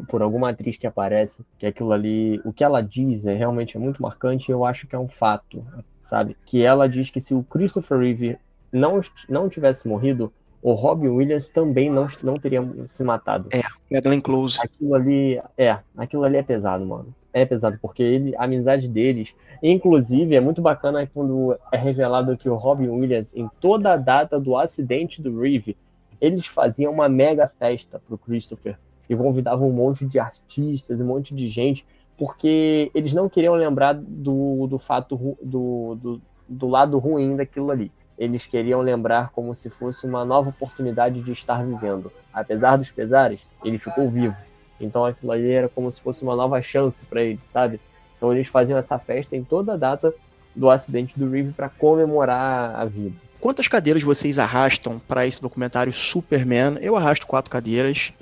por alguma atriz que aparece, que aquilo ali, o que ela diz realmente é muito marcante e eu acho que é um fato, sabe? Que ela diz que se o Christopher Reeve não tivesse morrido, o Robin Williams também não teria se matado.
Glenn Close.
Aquilo ali é pesado, mano. É pesado, porque a amizade deles, inclusive, é muito bacana quando é revelado que o Robin Williams, em toda a data do acidente do Reeve, eles faziam uma mega festa pro Christopher e convidavam um monte de artistas, um monte de gente, porque eles não queriam lembrar do fato do lado ruim daquilo ali. Eles queriam lembrar como se fosse uma nova oportunidade de estar vivendo. Apesar dos pesares, ele ficou vivo. Então aquilo ali era como se fosse uma nova chance para ele, sabe? Então eles faziam essa festa em toda a data do acidente do Reeve para comemorar a vida.
Quantas cadeiras vocês arrastam para esse documentário Superman? Eu arrasto 4 cadeiras.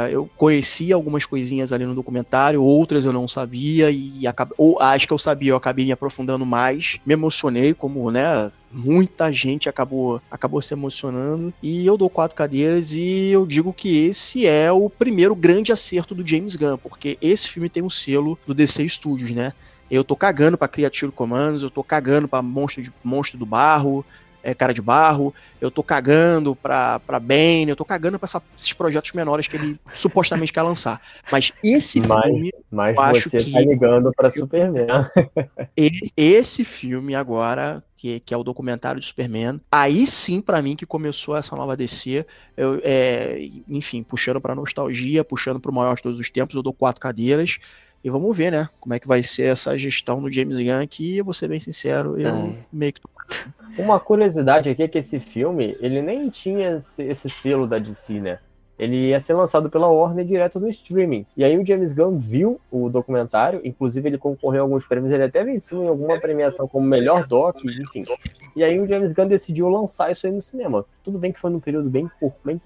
Eu conheci algumas coisinhas ali no documentário, outras eu não sabia, ou acho que eu sabia, eu acabei me aprofundando mais. Me emocionei, como, né, muita gente acabou se emocionando. E eu dou 4 cadeiras e eu digo que esse é o primeiro grande acerto do James Gunn, porque esse filme tem um selo do DC Studios, né? Eu tô cagando pra Creature Commandos, eu tô cagando pra Monstro do Barro, Cara de Barro, eu tô cagando pra Bane, eu tô cagando pra esses projetos menores que ele supostamente quer lançar. Mas esse filme,
mas
eu acho
você
que
tá ligando pra Superman.
esse filme agora, que é o documentário de Superman, aí sim pra mim que começou essa nova DC, enfim, puxando pra nostalgia, puxando pro maior de todos os tempos, eu dou 4 cadeiras. E vamos ver, né, como é que vai ser essa gestão do James Gunn, que eu vou ser bem sincero, eu meio que tô...
Uma curiosidade aqui é que esse filme, ele nem tinha esse selo da DC, né? Ele ia ser lançado pela Warner direto no streaming. E aí o James Gunn viu o documentário, inclusive ele concorreu a alguns prêmios, ele até venceu em alguma premiação como melhor doc, enfim. E aí o James Gunn decidiu lançar isso aí no cinema. Tudo bem que foi num período bem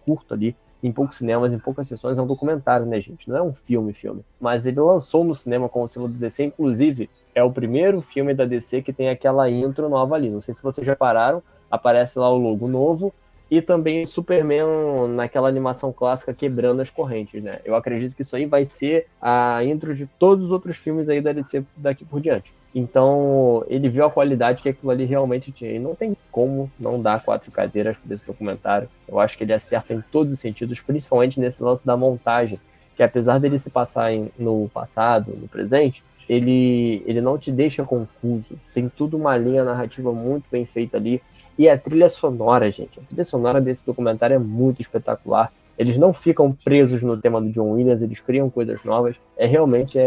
curto ali, em poucos cinemas, em poucas sessões, é um documentário, né, gente? Não é um filme. Mas ele lançou no cinema com o selo do DC, inclusive, é o primeiro filme da DC que tem aquela intro nova ali. Não sei se vocês já pararam, aparece lá o logo novo, e também o Superman naquela animação clássica quebrando as correntes, né? Eu acredito que isso aí vai ser a intro de todos os outros filmes aí da DC daqui por diante. Então, ele viu a qualidade que aquilo ali realmente tinha. E não tem como não dar 4 cadeiras desse documentário. Eu acho que ele acerta em todos os sentidos, principalmente nesse lance da montagem, que apesar dele se passar no passado, no presente, ele não te deixa confuso. Tem tudo uma linha narrativa muito bem feita ali. E a trilha sonora, gente. A trilha sonora desse documentário é muito espetacular. Eles não ficam presos no tema do John Williams, eles criam coisas novas. Realmente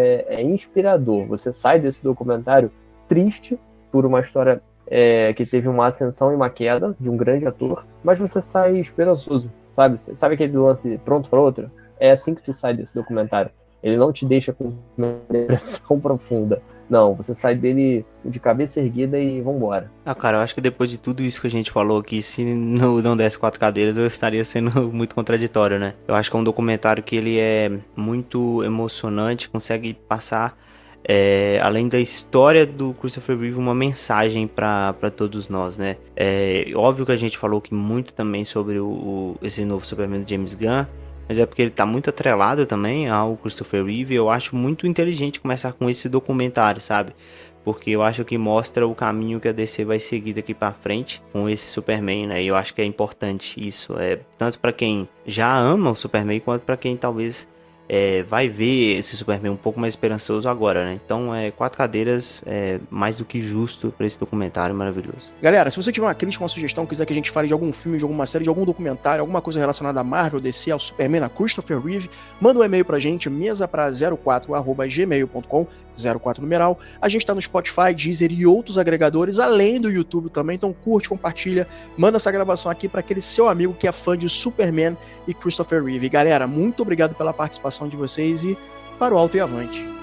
inspirador. Você sai desse documentário triste por uma história que teve uma ascensão e uma queda de um grande ator, mas você sai esperançoso, sabe? Sabe aquele lance pronto para outra? É assim que tu sai desse documentário. Ele não te deixa com uma depressão profunda. Não, você sai dele de cabeça erguida e vambora.
Cara, eu acho que depois de tudo isso que a gente falou aqui, se não desse 4 cadeiras, eu estaria sendo muito contraditório, né? Eu acho que é um documentário que ele é muito emocionante, consegue passar além da história do Christopher Reeve, uma mensagem para todos nós, né? Óbvio que a gente falou que muito também sobre esse novo Superman do James Gunn, mas é porque ele tá muito atrelado também ao Christopher Reeve. Eu acho muito inteligente começar com esse documentário, sabe? Porque eu acho que mostra o caminho que a DC vai seguir daqui pra frente com esse Superman, né? E eu acho que é importante isso, tanto pra quem já ama o Superman, quanto pra quem talvez vai ver esse Superman um pouco mais esperançoso agora, né? Então, 4 cadeiras mais do que justo pra esse documentário maravilhoso.
Galera, se você tiver uma crítica, uma sugestão, quiser que a gente fale de algum filme, de alguma série, de algum documentário, alguma coisa relacionada a Marvel, DC, ao Superman, a Christopher Reeve, manda um e-mail pra gente, mesapra04@gmail.com, 04 numeral. A gente tá no Spotify, Deezer e outros agregadores, além do YouTube também, então curte, compartilha, manda essa gravação aqui para aquele seu amigo que é fã de Superman e Christopher Reeve. Galera, muito obrigado pela participação de vocês e para o alto e avante.